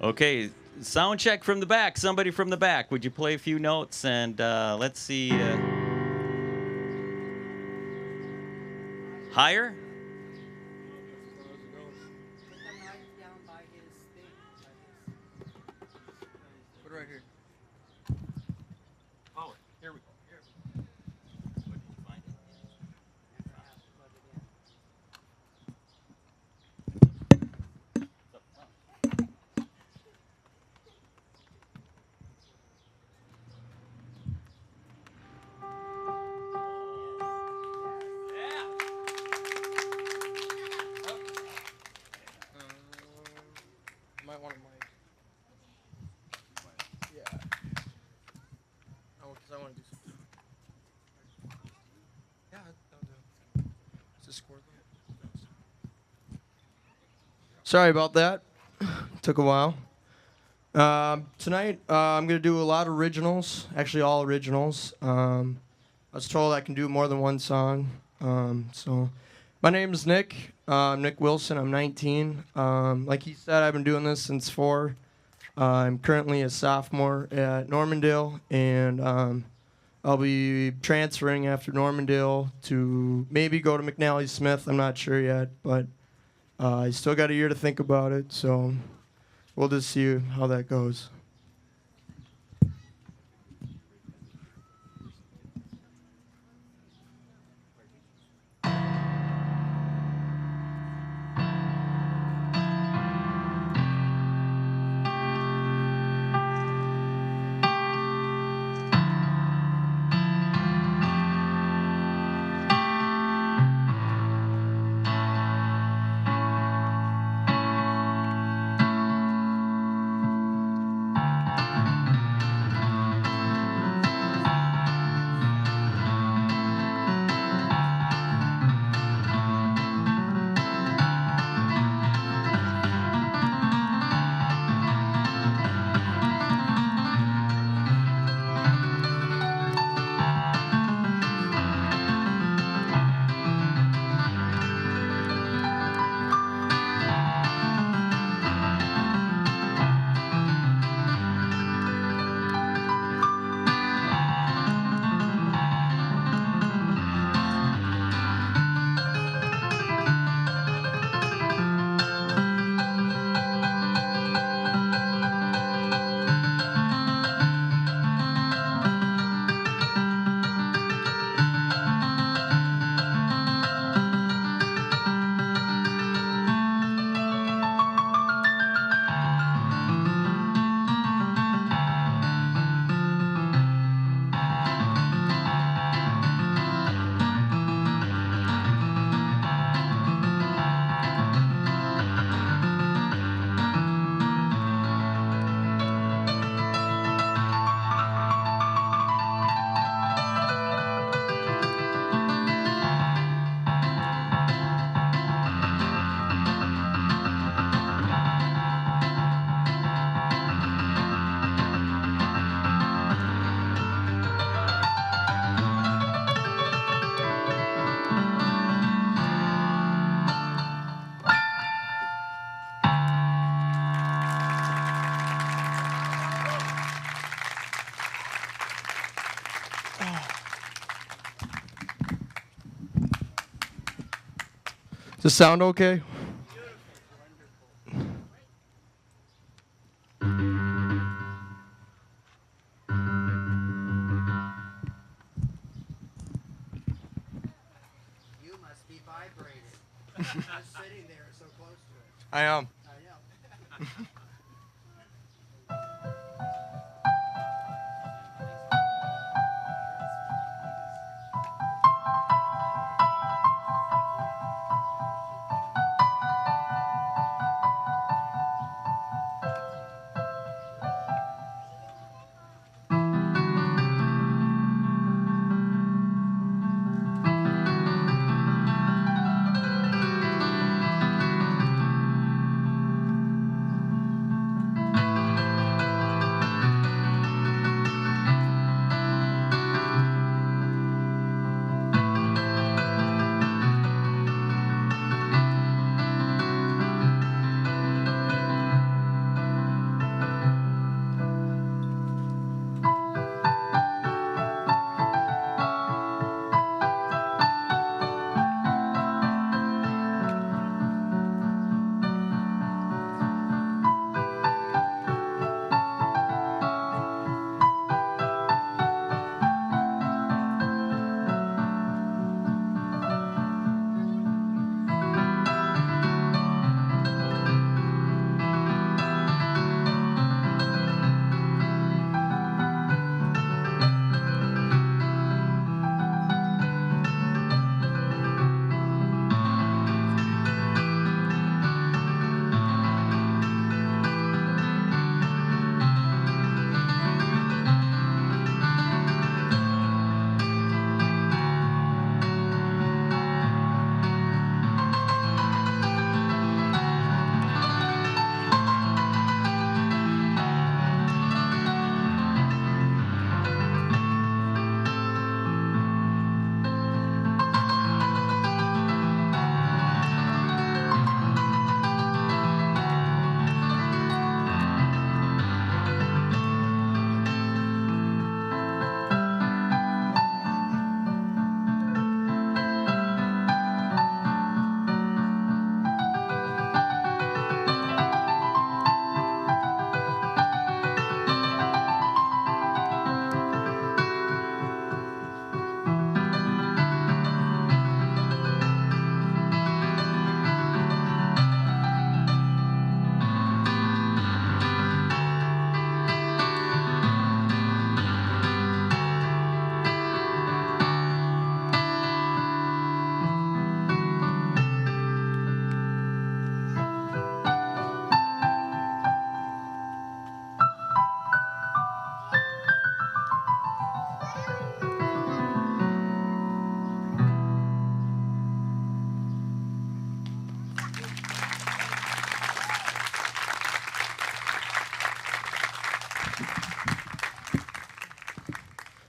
Okay, sound check from the back. Somebody from the back, would you play a few notes and let's see. Higher? Put it right here. Oh, here we go. Where did you find it? Might want a mic. Yeah. Oh, because I want to do something. Yeah, that'll do. Is this score though? Sorry about that. Took a while. Tonight, I'm going to do a lot of originals. Actually, all originals. I was told I can do more than one song. So, my name is Nick. I'm Nick Wilson. I'm 19. Like he said, I've been doing this since 4. I'm currently a sophomore at Normandale, and I'll be transferring after Normandale to maybe go to McNally Smith. I'm not sure yet, but I still got a year to think about it, so we'll just see how that goes. this sound okay? You must be vibrated. Just sitting there so close to it. I am. I know.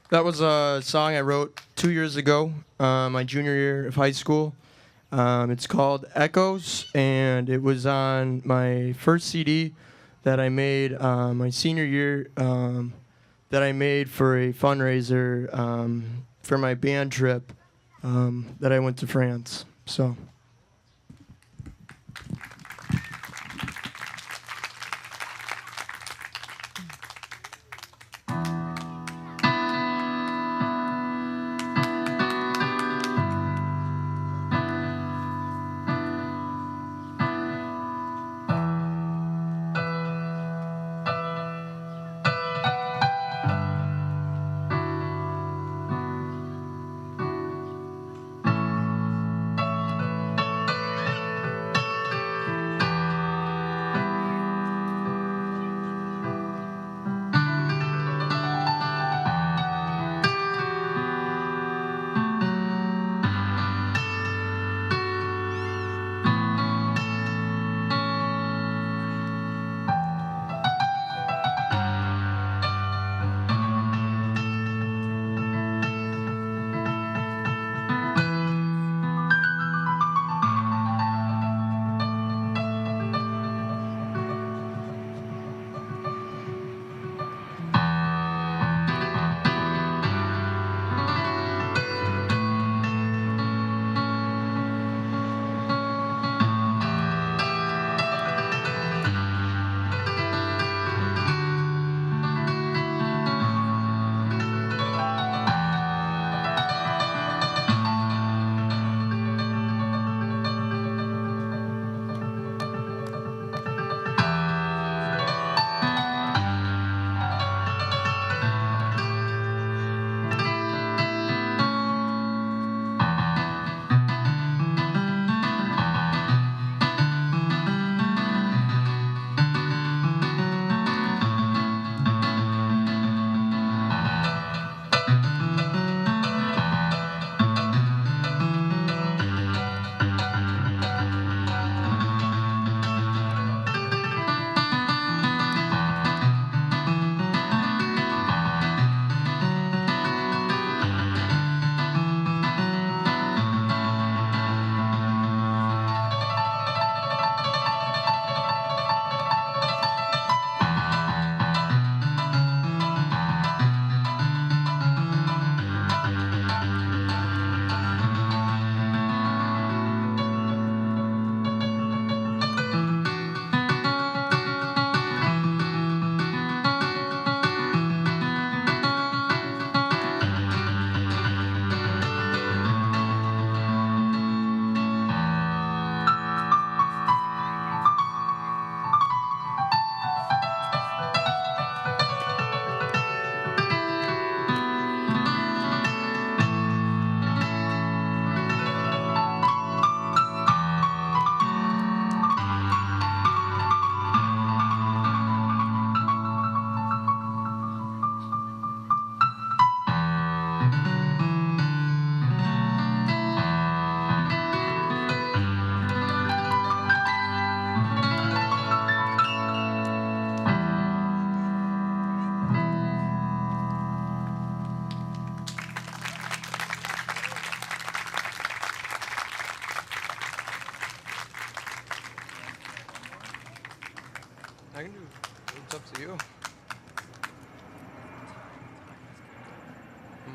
That was a song I wrote 2 years ago, my junior year of high school. It's called Echoes, and it was on my first CD that I made my senior year, that I made for a fundraiser for my band trip that I went to France. So.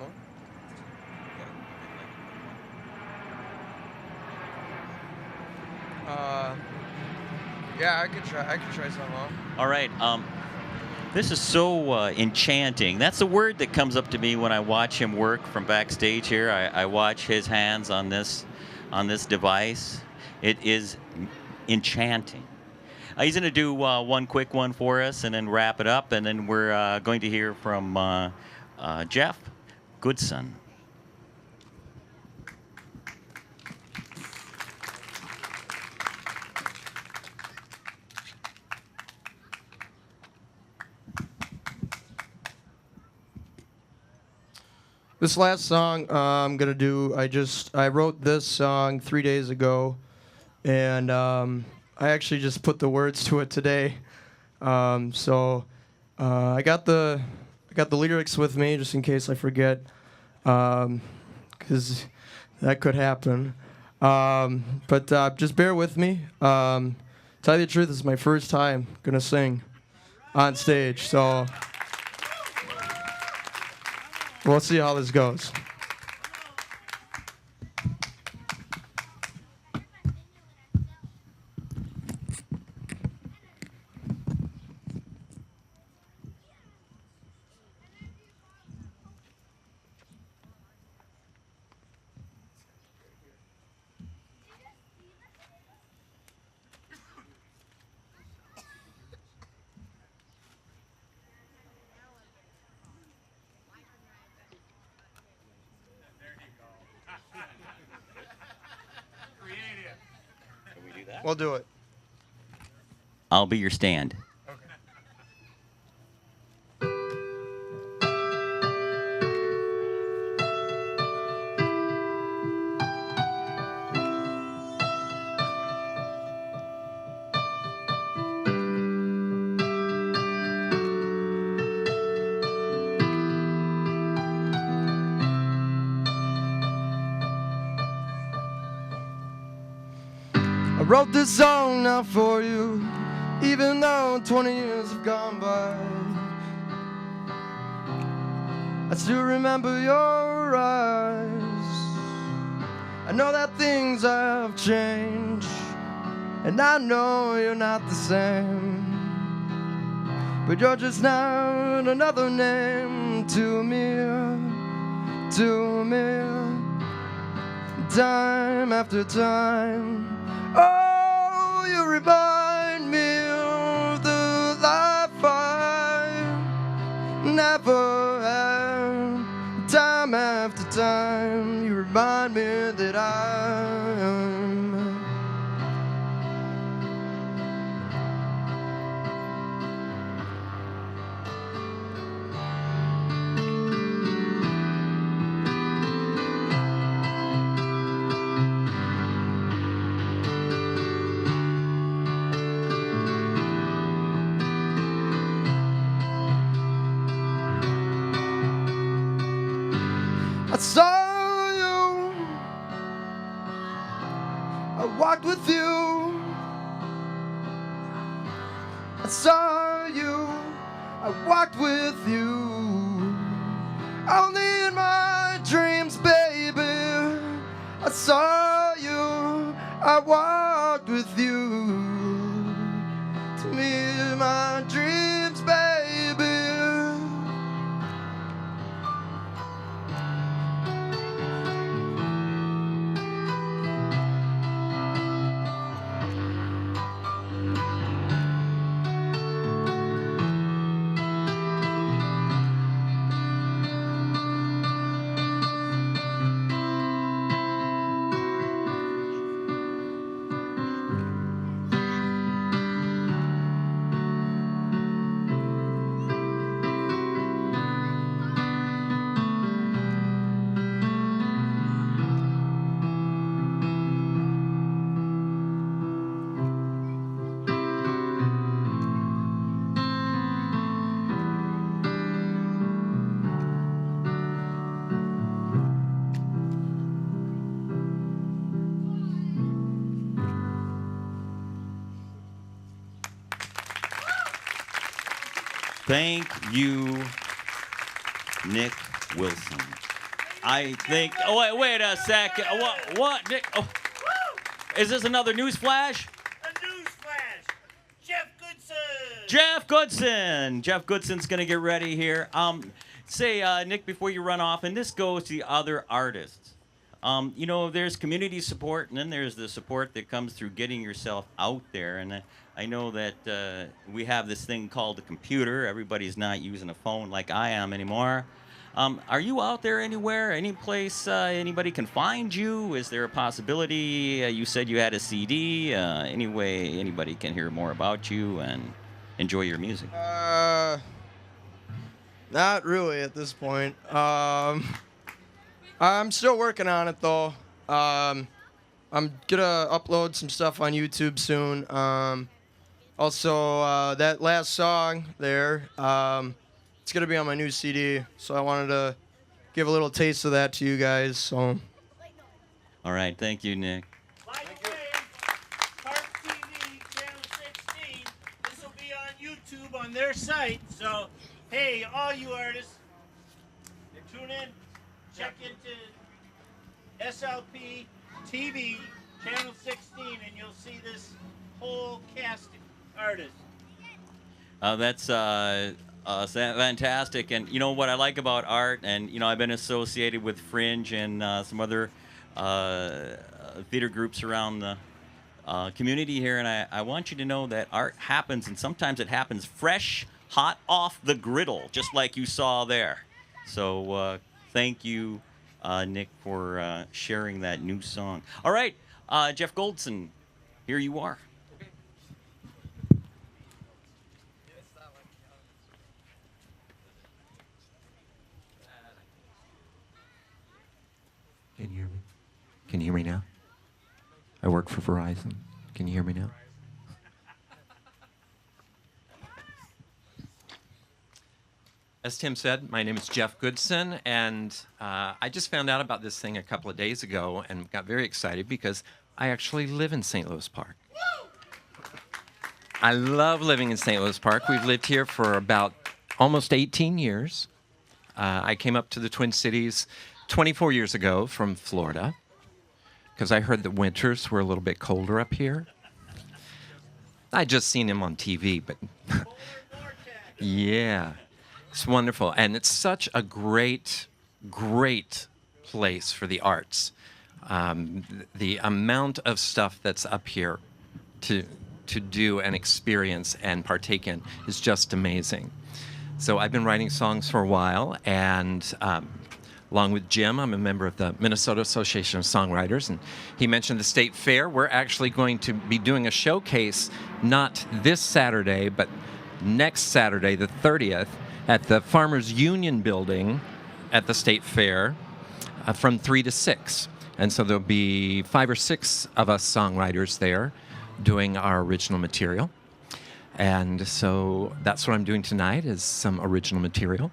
more? Yeah, I could try some more. All right. This is so enchanting. That's the word that comes up to me when I watch him work from backstage here. I watch his hands on this device. It is enchanting. He's going to do one quick one for us and then wrap it up, and then we're going to hear from Jeff Goodson. This last song I'm gonna do, I wrote this song 3 days ago, and I actually just put the words to it today. So I got the lyrics with me just in case I forget, because that could happen. But just bear with me. Tell you the truth, this is my first time gonna sing on stage, so. We'll see how this goes. We'll do it. I'll be your stand. I wrote this song now for you, even though 20 years have gone by. I still remember your eyes. I know that things have changed, and I know you're not the same. But you're just not another name to me, time after time. Oh, you remind me of the life I never had. Time after time, you remind me that I'm I saw you, I walked with you. I saw you, I walked with you. Only in my dreams, baby. I saw you, I walked with you. To me, my dreams, baby. Thank you, Nick Wilson. I think. Oh, wait a second. What? Nick? Oh. Is this another news flash? A news flash. Jeff Goodson. Jeff Goodson. Jeff Goodson's gonna get ready here. Say, Nick, before you run off, and this goes to the other artists. You know, there's community support, and then there's the support that comes through getting yourself out there. And I know that we have this thing called the computer. Everybody's not using a phone like I am anymore. Are you out there anywhere? Any place anybody can find you? Is there a possibility? You said you had a CD. Any way anybody can hear more about you and enjoy your music? Not really at this point. I'm still working on it though. I'm gonna upload some stuff on YouTube soon. Also, that last song there, it's gonna be on my new CD. So I wanted to give a little taste of that to you guys. So. All right, thank you, Nick. By the way, ParkTV Channel 16. This will be on YouTube on their site. So, hey, all you artists, tune in, check into SLP TV Channel 16, and you'll see this whole cast of artists. That's fantastic. And you know what I like about Art, and you know I've been associated with Fringe and some other theater groups around the community here, and I want you to know that art happens, and sometimes it happens fresh, hot off the griddle, just like you saw there. So thank you, Nick, for sharing that new song. All right, Jeff Goldson, here you are. Can you hear me? Can you hear me now? I work for Verizon. Can you hear me now? As Tim said, my name is Jeff Goodson, and I just found out about this thing a couple of days ago and got very excited because I actually live in St. Louis Park. I love living in St. Louis Park. We've lived here for about almost 18 years. I came up to the Twin Cities 24 years ago from Florida because I heard the winters were a little bit colder up here. I just seen him on TV, but yeah, it's wonderful. And it's such a great, great place for the arts. The amount of stuff that's up here to do and experience and partake in is just amazing. So I've been writing songs for a while, and along with Jim, I'm a member of the Minnesota Association of Songwriters, and he mentioned the State Fair. We're actually going to be doing a showcase not this Saturday, but next Saturday, the 30th, at the Farmers Union Building at the State Fair from 3 to 6. And so there'll be 5 or 6 of us songwriters there doing our original material. And so that's what I'm doing tonight, is some original material.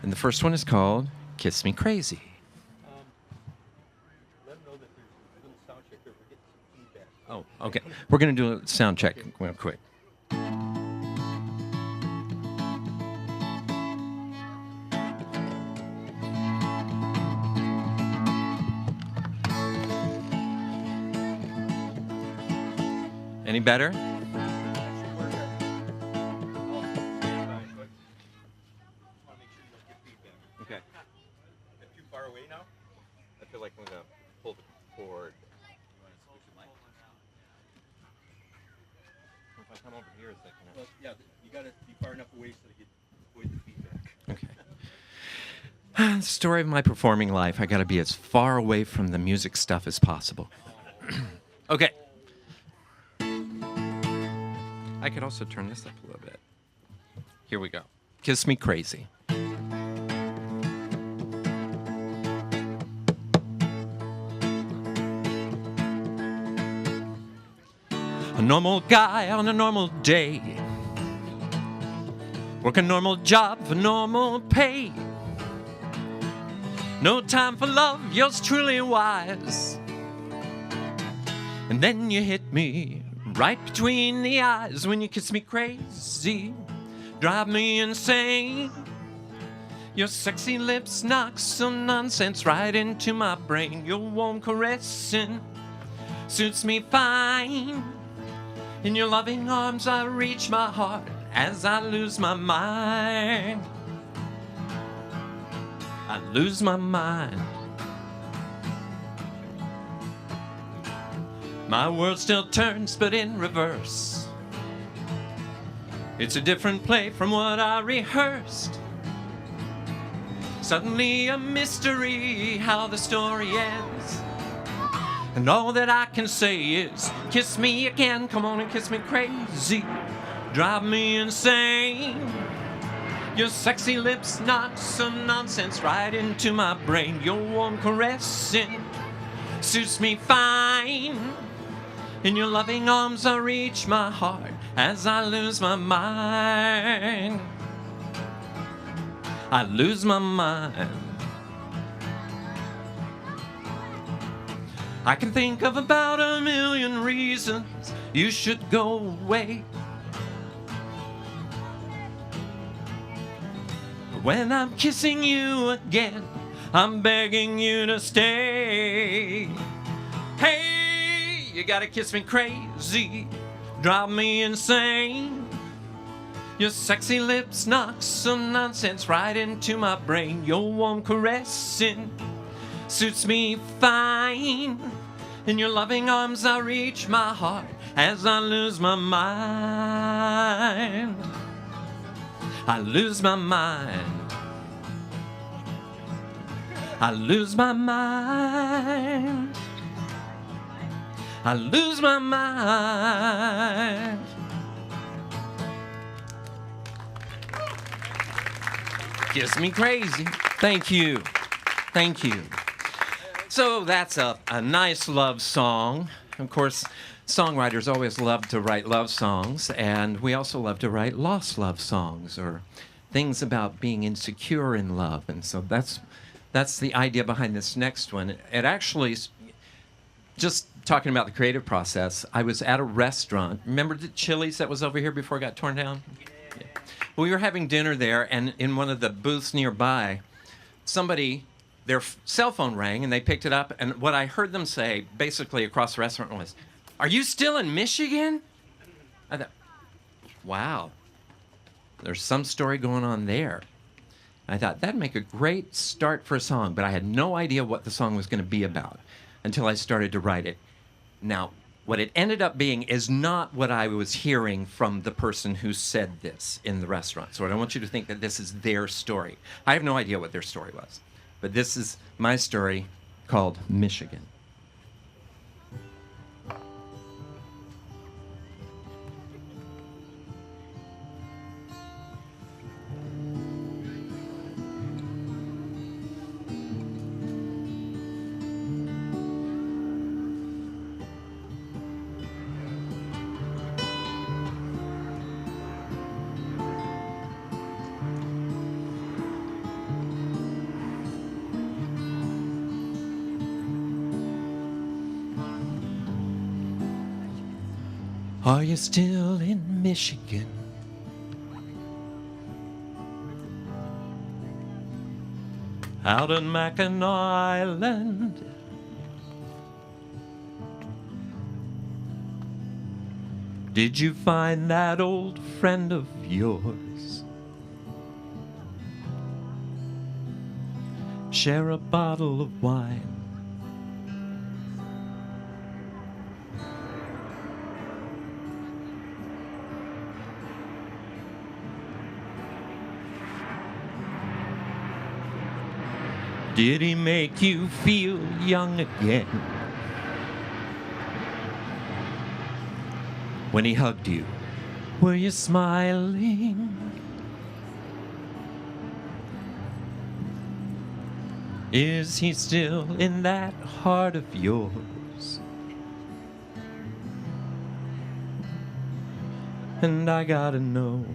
And the first one is called Kiss Me Crazy. Oh, okay. We're going to do a sound check real quick. Any better? Okay. Too far away now? I feel like I'm going to pull the cord. If I come over here, it's like... Well, yeah, you got to be far enough away so you avoid the feedback. Okay. The story of my performing life, I got to be as far away from the music stuff as possible. Okay. I could also turn this up a little bit. Here we go. Kiss Me Crazy. A normal guy on a normal day. Work a normal job for normal pay. No time for love, yours truly wise. And then you hit me right between the eyes when you kiss me crazy. Drive me insane. Your sexy lips knock some nonsense right into my brain. Your warm caressing suits me fine. In your loving arms I reach my heart as I lose my mind. I lose my mind. My world still turns, but in reverse. It's a different play from what I rehearsed. Suddenly a mystery how the story ends. And all that I can say is, kiss me again, come on and kiss me crazy. Drive me insane. Your sexy lips knock some nonsense right into my brain. Your warm caressing suits me fine. In your loving arms I reach my heart as I lose my mind. I lose my mind. I can think of about 1,000,000 reasons you should go away. But when I'm kissing you again, I'm begging you to stay. Hey! You gotta kiss me crazy, drive me insane. Your sexy lips knock some nonsense right into my brain. Your warm caressing suits me fine. In your loving arms I reach my heart as I lose my mind. I lose my mind. I lose my mind. I lose my mind. Kiss me crazy. Thank you. Thank you. So that's a nice love song. Of course, songwriters always love to write love songs, and we also love to write lost love songs or things about being insecure in love. And so that's the idea behind this next one. It actually, just talking about the creative process, I was at a restaurant. Remember the Chili's that was over here before it got torn down? Yeah. We were having dinner there, and in one of the booths nearby, their cell phone rang, and they picked it up, and what I heard them say, basically across the restaurant, was, "Are you still in Michigan?" I thought, wow, there's some story going on there. I thought, that'd make a great start for a song, but I had no idea what the song was going to be about until I started to write it. Now, what it ended up being is not what I was hearing from the person who said this in the restaurant. So I don't want you to think that this is their story. I have no idea what their story was. But this is my story called Michigan. Are you still in Michigan? Out on Mackinac Island? Did you find that old friend of yours? Share a bottle of wine. Did he make you feel young again? When he hugged you, were you smiling? Is he still in that heart of yours? And I gotta know,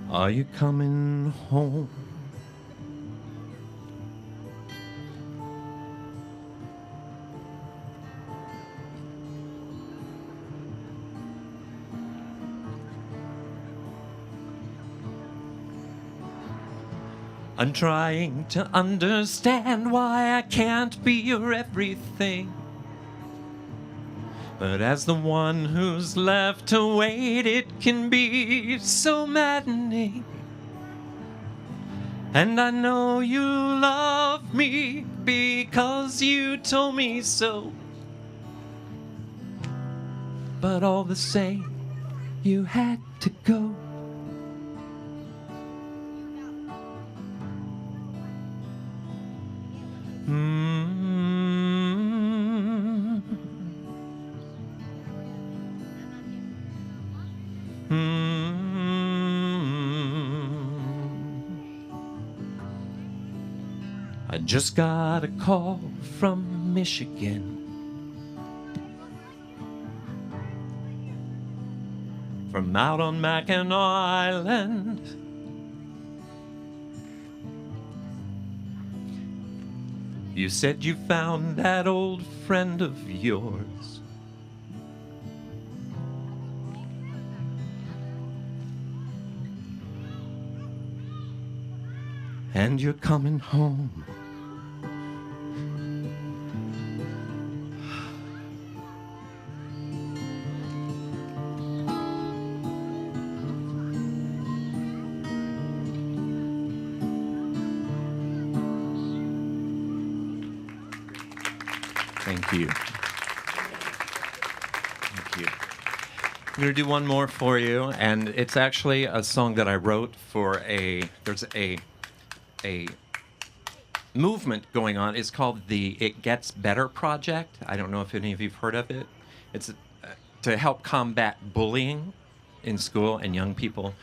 are you coming home? I'm trying to understand why I can't be your everything. But as the one who's left to wait, it can be so maddening. And I know you love me because you told me so. But all the same, you had to go. I just got a call from Michigan, from out on Mackinac Island. You said you found that old friend of yours. And you're coming home. Thank you. Thank you. I'm going to do one more for you, and it's actually a song that I wrote for there's a movement going on. It's called the It Gets Better Project. I don't know if any of you've heard of it. It's to help combat bullying in school and young people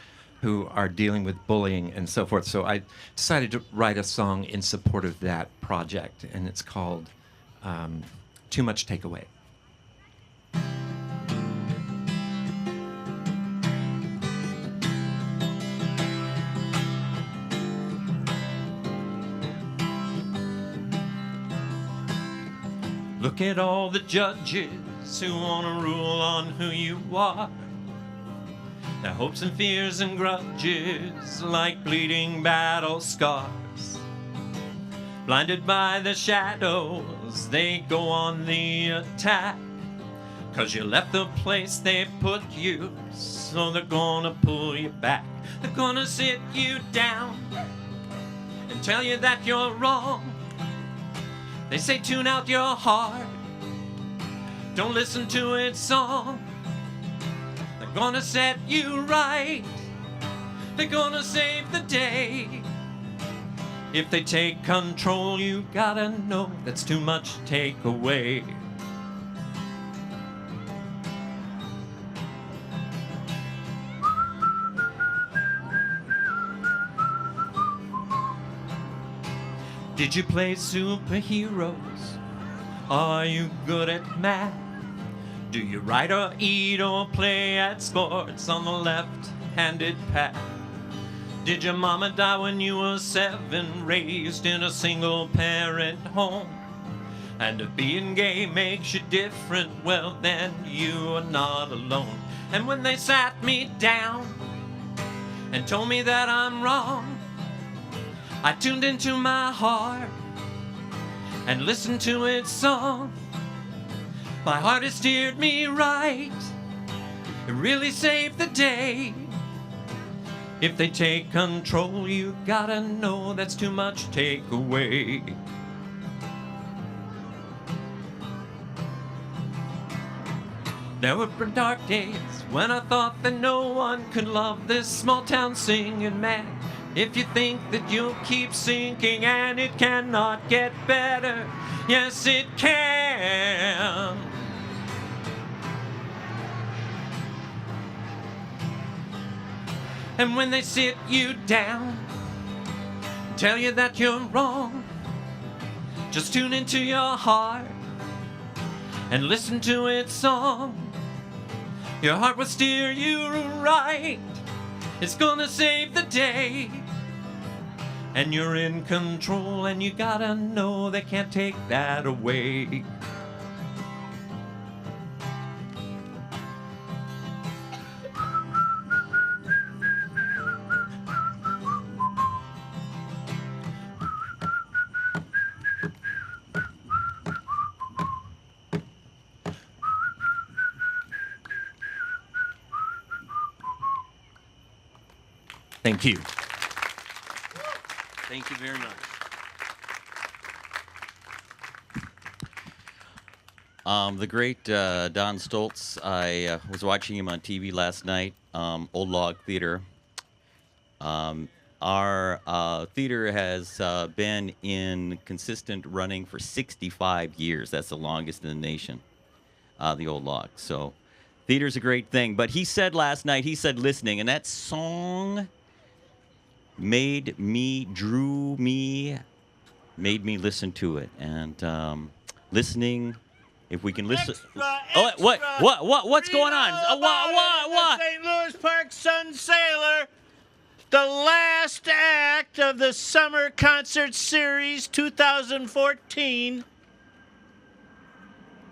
who are dealing with bullying and so forth. So I decided to write a song in support of that project, and it's called Too Much Takeaway. Look at all the judges who want to rule on who you are. Their hopes and fears and grudges like bleeding battle scars. Blinded by the shadows, they go on the attack. 'Cause you left the place they put you, so they're gonna pull you back. They're gonna sit you down and tell you that you're wrong. They say tune out your heart, don't listen to its song. They're gonna set you right, they're gonna save the day. If they take control, you gotta know that's too much take away. Did you play superheroes? Are you good at math? Do you write or eat or play at sports on the left-handed path? Did your mama die when you were 7, raised in a single-parent home? And if being gay makes you different, well then you are not alone. And when they sat me down and told me that I'm wrong, I tuned into my heart and listened to its song. My heart has steered me right, it really saved the day. If they take control, you gotta know that's too much take away. There were dark days when I thought that no one could love this small town singing man. If you think that you'll keep sinking and it cannot get better, yes it can. And when they sit you down, tell you that you're wrong, just tune into your heart and listen to its song. Your heart will steer you right, it's gonna save the day. And you're in control and you gotta know they can't take that away. Thank you. Thank you very much. The great Don Stoltz, I was watching him on TV last night, Old Log Theater. Our theater has been in consistent running for 65 years. That's the longest in the nation, the Old Log. So theater's a great thing. But he said last night, he said listening, and that song drew me, made me listen to it. And listening, if we can listen. What's going on? What? The St. Louis Park Sun Sailor, the last act of the Summer Concert Series 2014,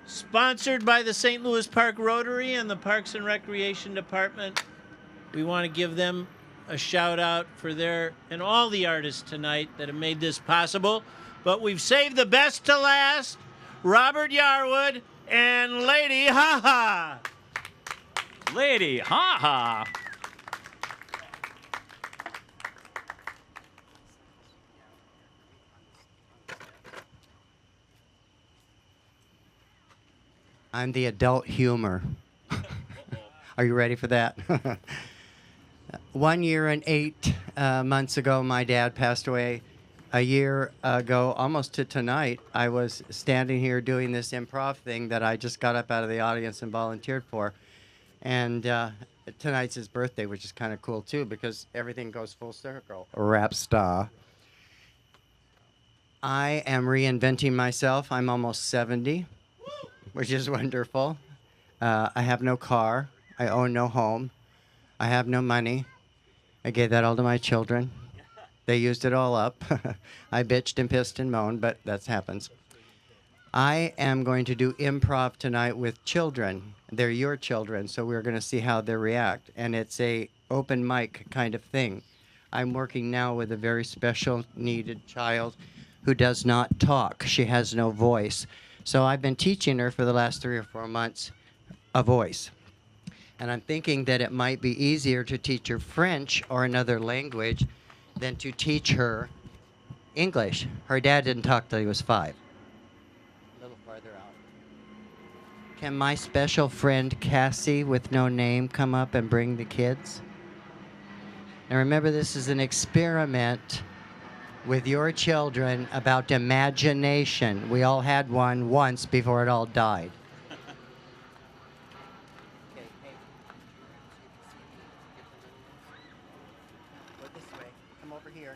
sponsored by the St. Louis Park Rotary and the Parks and Recreation Department. We want to give them a shout out for their and all the artists tonight that have made this possible. But we've saved the best to last. Robert Yarwood and Lady Ha Ha. Lady Ha Ha. I'm the adult humor. Are you ready for that? 1 year and 8 months ago, my dad passed away. A year ago, almost to tonight, I was standing here doing this improv thing that I just got up out of the audience and volunteered for. And tonight's his birthday, which is kind of cool, too, because everything goes full circle. Rap star. I am reinventing myself. I'm almost 70, which is wonderful. I have no car. I own no home. I have no money. I gave that all to my children. They used it all up. I bitched and pissed and moaned, but that happens. I am going to do improv tonight with children. They're your children, so we're going to see how they react. And it's a open mic kind of thing. I'm working now with a very special needed child who does not talk. She has no voice. So I've been teaching her for the last 3 or 4 months a voice. And I'm thinking that it might be easier to teach her French or another language than to teach her English. Her dad didn't talk till he was 5. A little farther out. Can my special friend Cassie with no name come up and bring the kids? And remember, this is an experiment with your children about imagination. We all had one once before it all died.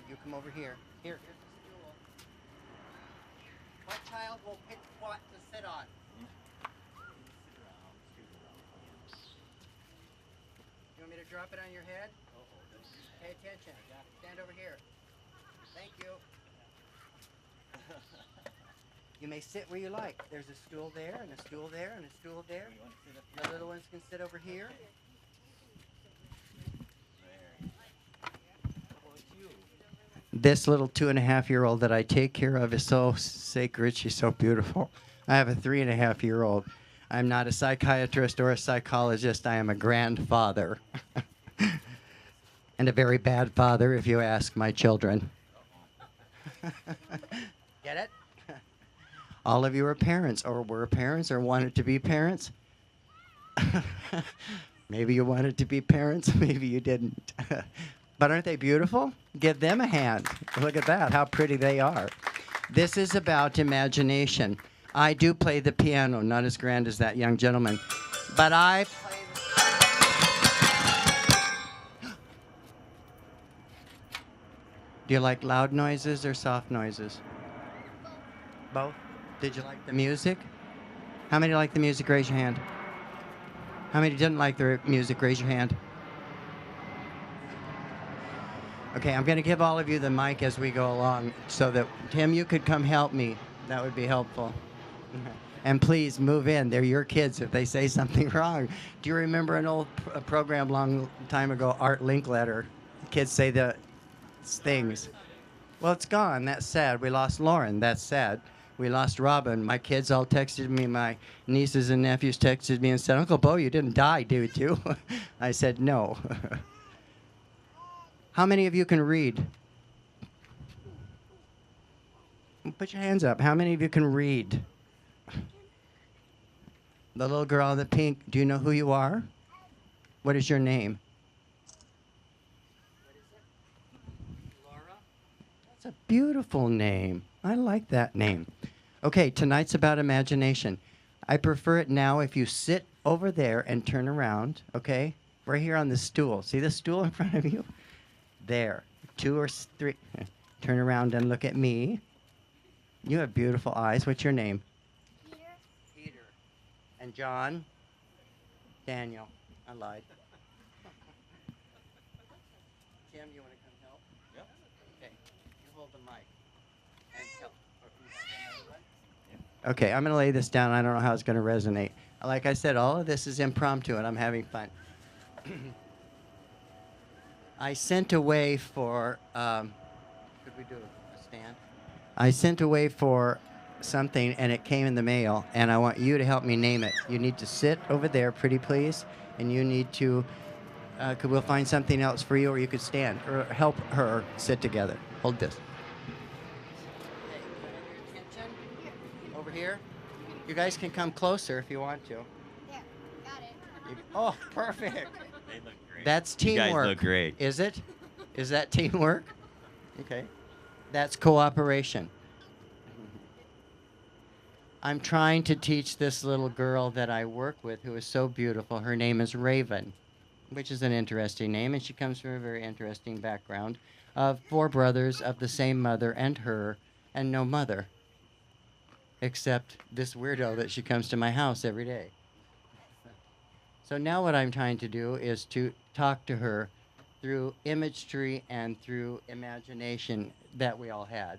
You come over here. Here's the stool. What child will pick what to sit on? You want me to drop it on your head? Pay attention. Stand over here. Thank you. You may sit where you like. There's a stool there, and a stool there, and a stool there. The little ones can sit over here. This little 2.5-year-old that I take care of is so sacred. She's so beautiful. I have a 3.5-year-old. I'm not a psychiatrist or a psychologist. I am a grandfather. And a very bad father, if you ask my children. Get it? All of you are parents, or were parents, or wanted to be parents. Maybe you wanted to be parents, maybe you didn't. But aren't they beautiful? Give them a hand. Look at that, how pretty they are. This is about imagination. I do play the piano, not as grand as that young gentleman, but I play Do you like loud noises or soft noises? Both? Did you like the music? How many like the music? Raise your hand. How many didn't like the music? Raise your hand. Okay, I'm going to give all of you the mic as we go along so that, Tim, you could come help me. That would be helpful. And please move in. They're your kids if they say something wrong. Do you remember an old program long time ago, Art Linkletter? Kids say the things. Well, it's gone. That's sad. We lost Lauren. That's sad. We lost Robin. My kids all texted me. My nieces and nephews texted me and said, Uncle Bo, you didn't die, did you? I said, no. How many of you can read? Put your hands up. How many of you can read? The little girl in the pink, do you know who you are? What is your name? That's a beautiful name. I like that name. Okay, tonight's about imagination. I prefer it now if you sit over there and turn around, okay? Right here on the stool. See the stool in front of you? There. 2 or 3. Turn around and look at me. You have beautiful eyes. What's your name? Peter. And John? Daniel. I lied. Tim, you want to come help? Yep. Okay. You hold the mic. And help. Okay, I'm going to lay this down. I don't know how it's going to resonate. Like I said, all of this is impromptu, and I'm having fun. I sent away for, could we do a stand? I sent away for something, and it came in the mail, and I want you to help me name it. You need to sit over there, pretty please, and you need to, we'll find something else for you, or you could stand, or help her sit together. Hold this. Over here. You guys can come closer if you want to. There, got it. Oh, perfect. They look great. That's teamwork. You guys look great. Is it? Is that teamwork? Okay. That's cooperation. I'm trying to teach this little girl that I work with who is so beautiful. Her name is Raven, which is an interesting name, and she comes from a very interesting background of 4 brothers of the same mother and her, and no mother, except this weirdo that she comes to my house every day. So now what I'm trying to do is to talk to her through imagery and through imagination that we all had.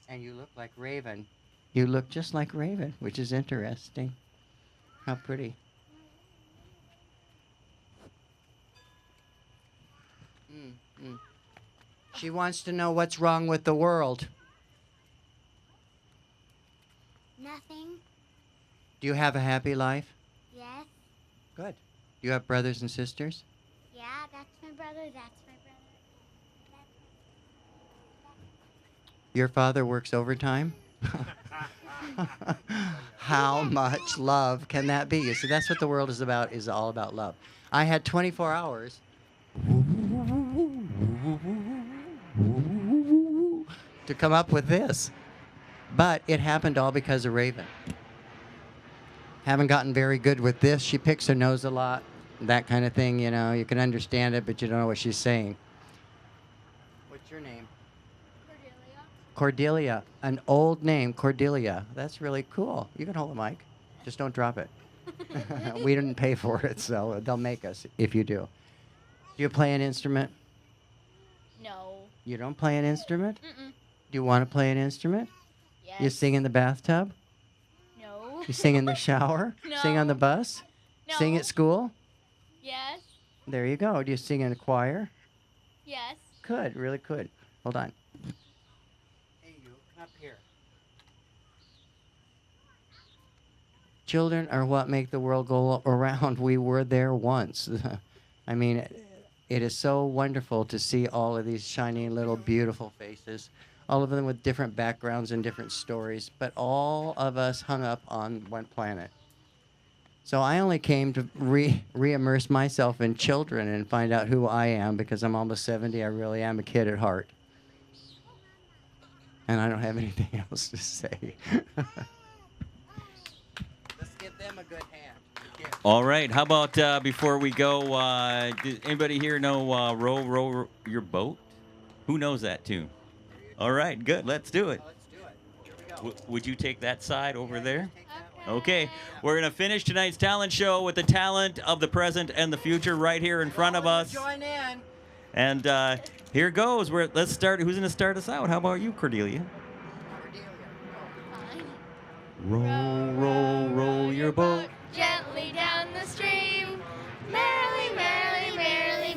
And you look like Raven. You look just like Raven, which is interesting. How pretty. She wants to know what's wrong with the world. Nothing. Do you have a happy life? Yes. Good. Do you have brothers and sisters? Yeah, that's my brother. That's my brother. Your father works overtime? How much love can that be? You see, that's what the world is about, is all about love. I had 24 hours to come up with this. But it happened all because of Raven. Haven't gotten very good with this. She picks her nose a lot, that kind of thing, you know. You can understand it, but you don't know what she's saying. What's your name? Cordelia. An old name, Cordelia. That's really cool. You can hold the mic. Just don't drop it. We didn't pay for it, so they'll make us if you do. Do you play an instrument? No. You don't play an instrument? Mm-mm. Do you want to play an instrument? Yes. You sing in the bathtub? No. You sing in the shower? No. Sing on the bus? No. Sing at school? Yes. There you go. Do you sing in a choir? Yes. Good, really good. Hold on. Hey, you, come up here. Children are what make the world go around. We were there once. I mean, it is so wonderful to see all of these shiny little beautiful faces, all of them with different backgrounds and different stories, but all of us hung up on one planet. So I only came to re-immerse myself in children and find out who I am, because I'm almost 70. I really am a kid at heart. And I don't have anything else to say. Let's give them a good hand. All right. How about before we go, did anybody here know row your boat? Who knows that tune? All right. Good. Let's do it. Would you take that side over there? Okay. We're going to finish tonight's talent show with the talent of the present and the future right here in front of us. Join in. And here goes. Let's start. Who's going to start us out? How about you, Cordelia? Row, row, row your boat gently down the stream. Merrily, merrily, merrily,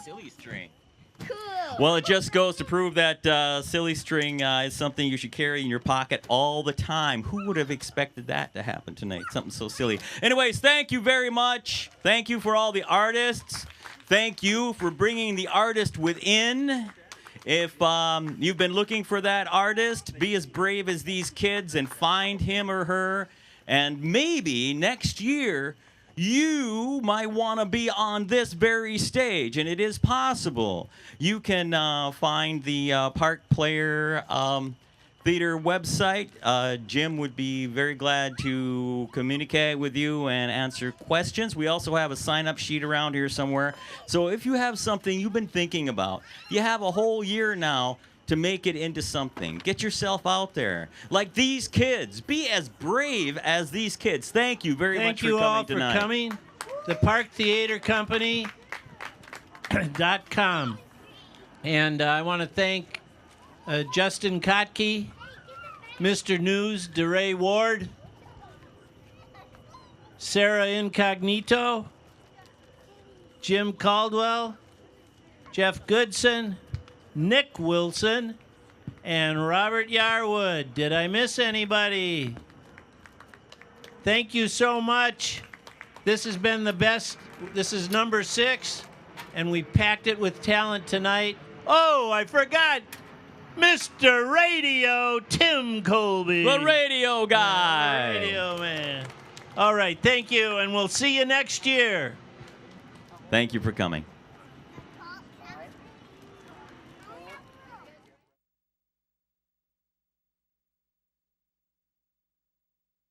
silly string. Cool. Well, it just goes to prove that silly string is something you should carry in your pocket all the time. Who would have expected that to happen tonight? Something so silly. Anyways, thank you very much. Thank you for all the artists. Thank you for bringing the artist within. If you've been looking for that artist, be as brave as these kids and find him or her. And maybe next year, you might want to be on this very stage, and it is possible. You can find the Park Player Theater website. Jim would be very glad to communicate with you and answer questions. We also have a sign-up sheet around here somewhere. So if you have something you've been thinking about, you have a whole year now to make it into something. Get yourself out there. Like these kids. Be as brave as these kids. Thank you very much for coming tonight. Thank you all for coming. The ParkTheaterCompany.com. And I want to thank Justin Kotke, Mr. News, DeRay Ward, Sarah Incognito, Jim Caldwell, Jeff Goodson, Nick Wilson, and Robert Yarwood. Did I miss anybody? Thank you so much. This has been the best. This is number 6, and we packed it with talent tonight. Oh, I forgot. Mr. Radio, Tim Colby. The radio guy. The radio man. All right, thank you, and we'll see you next year. Thank you for coming.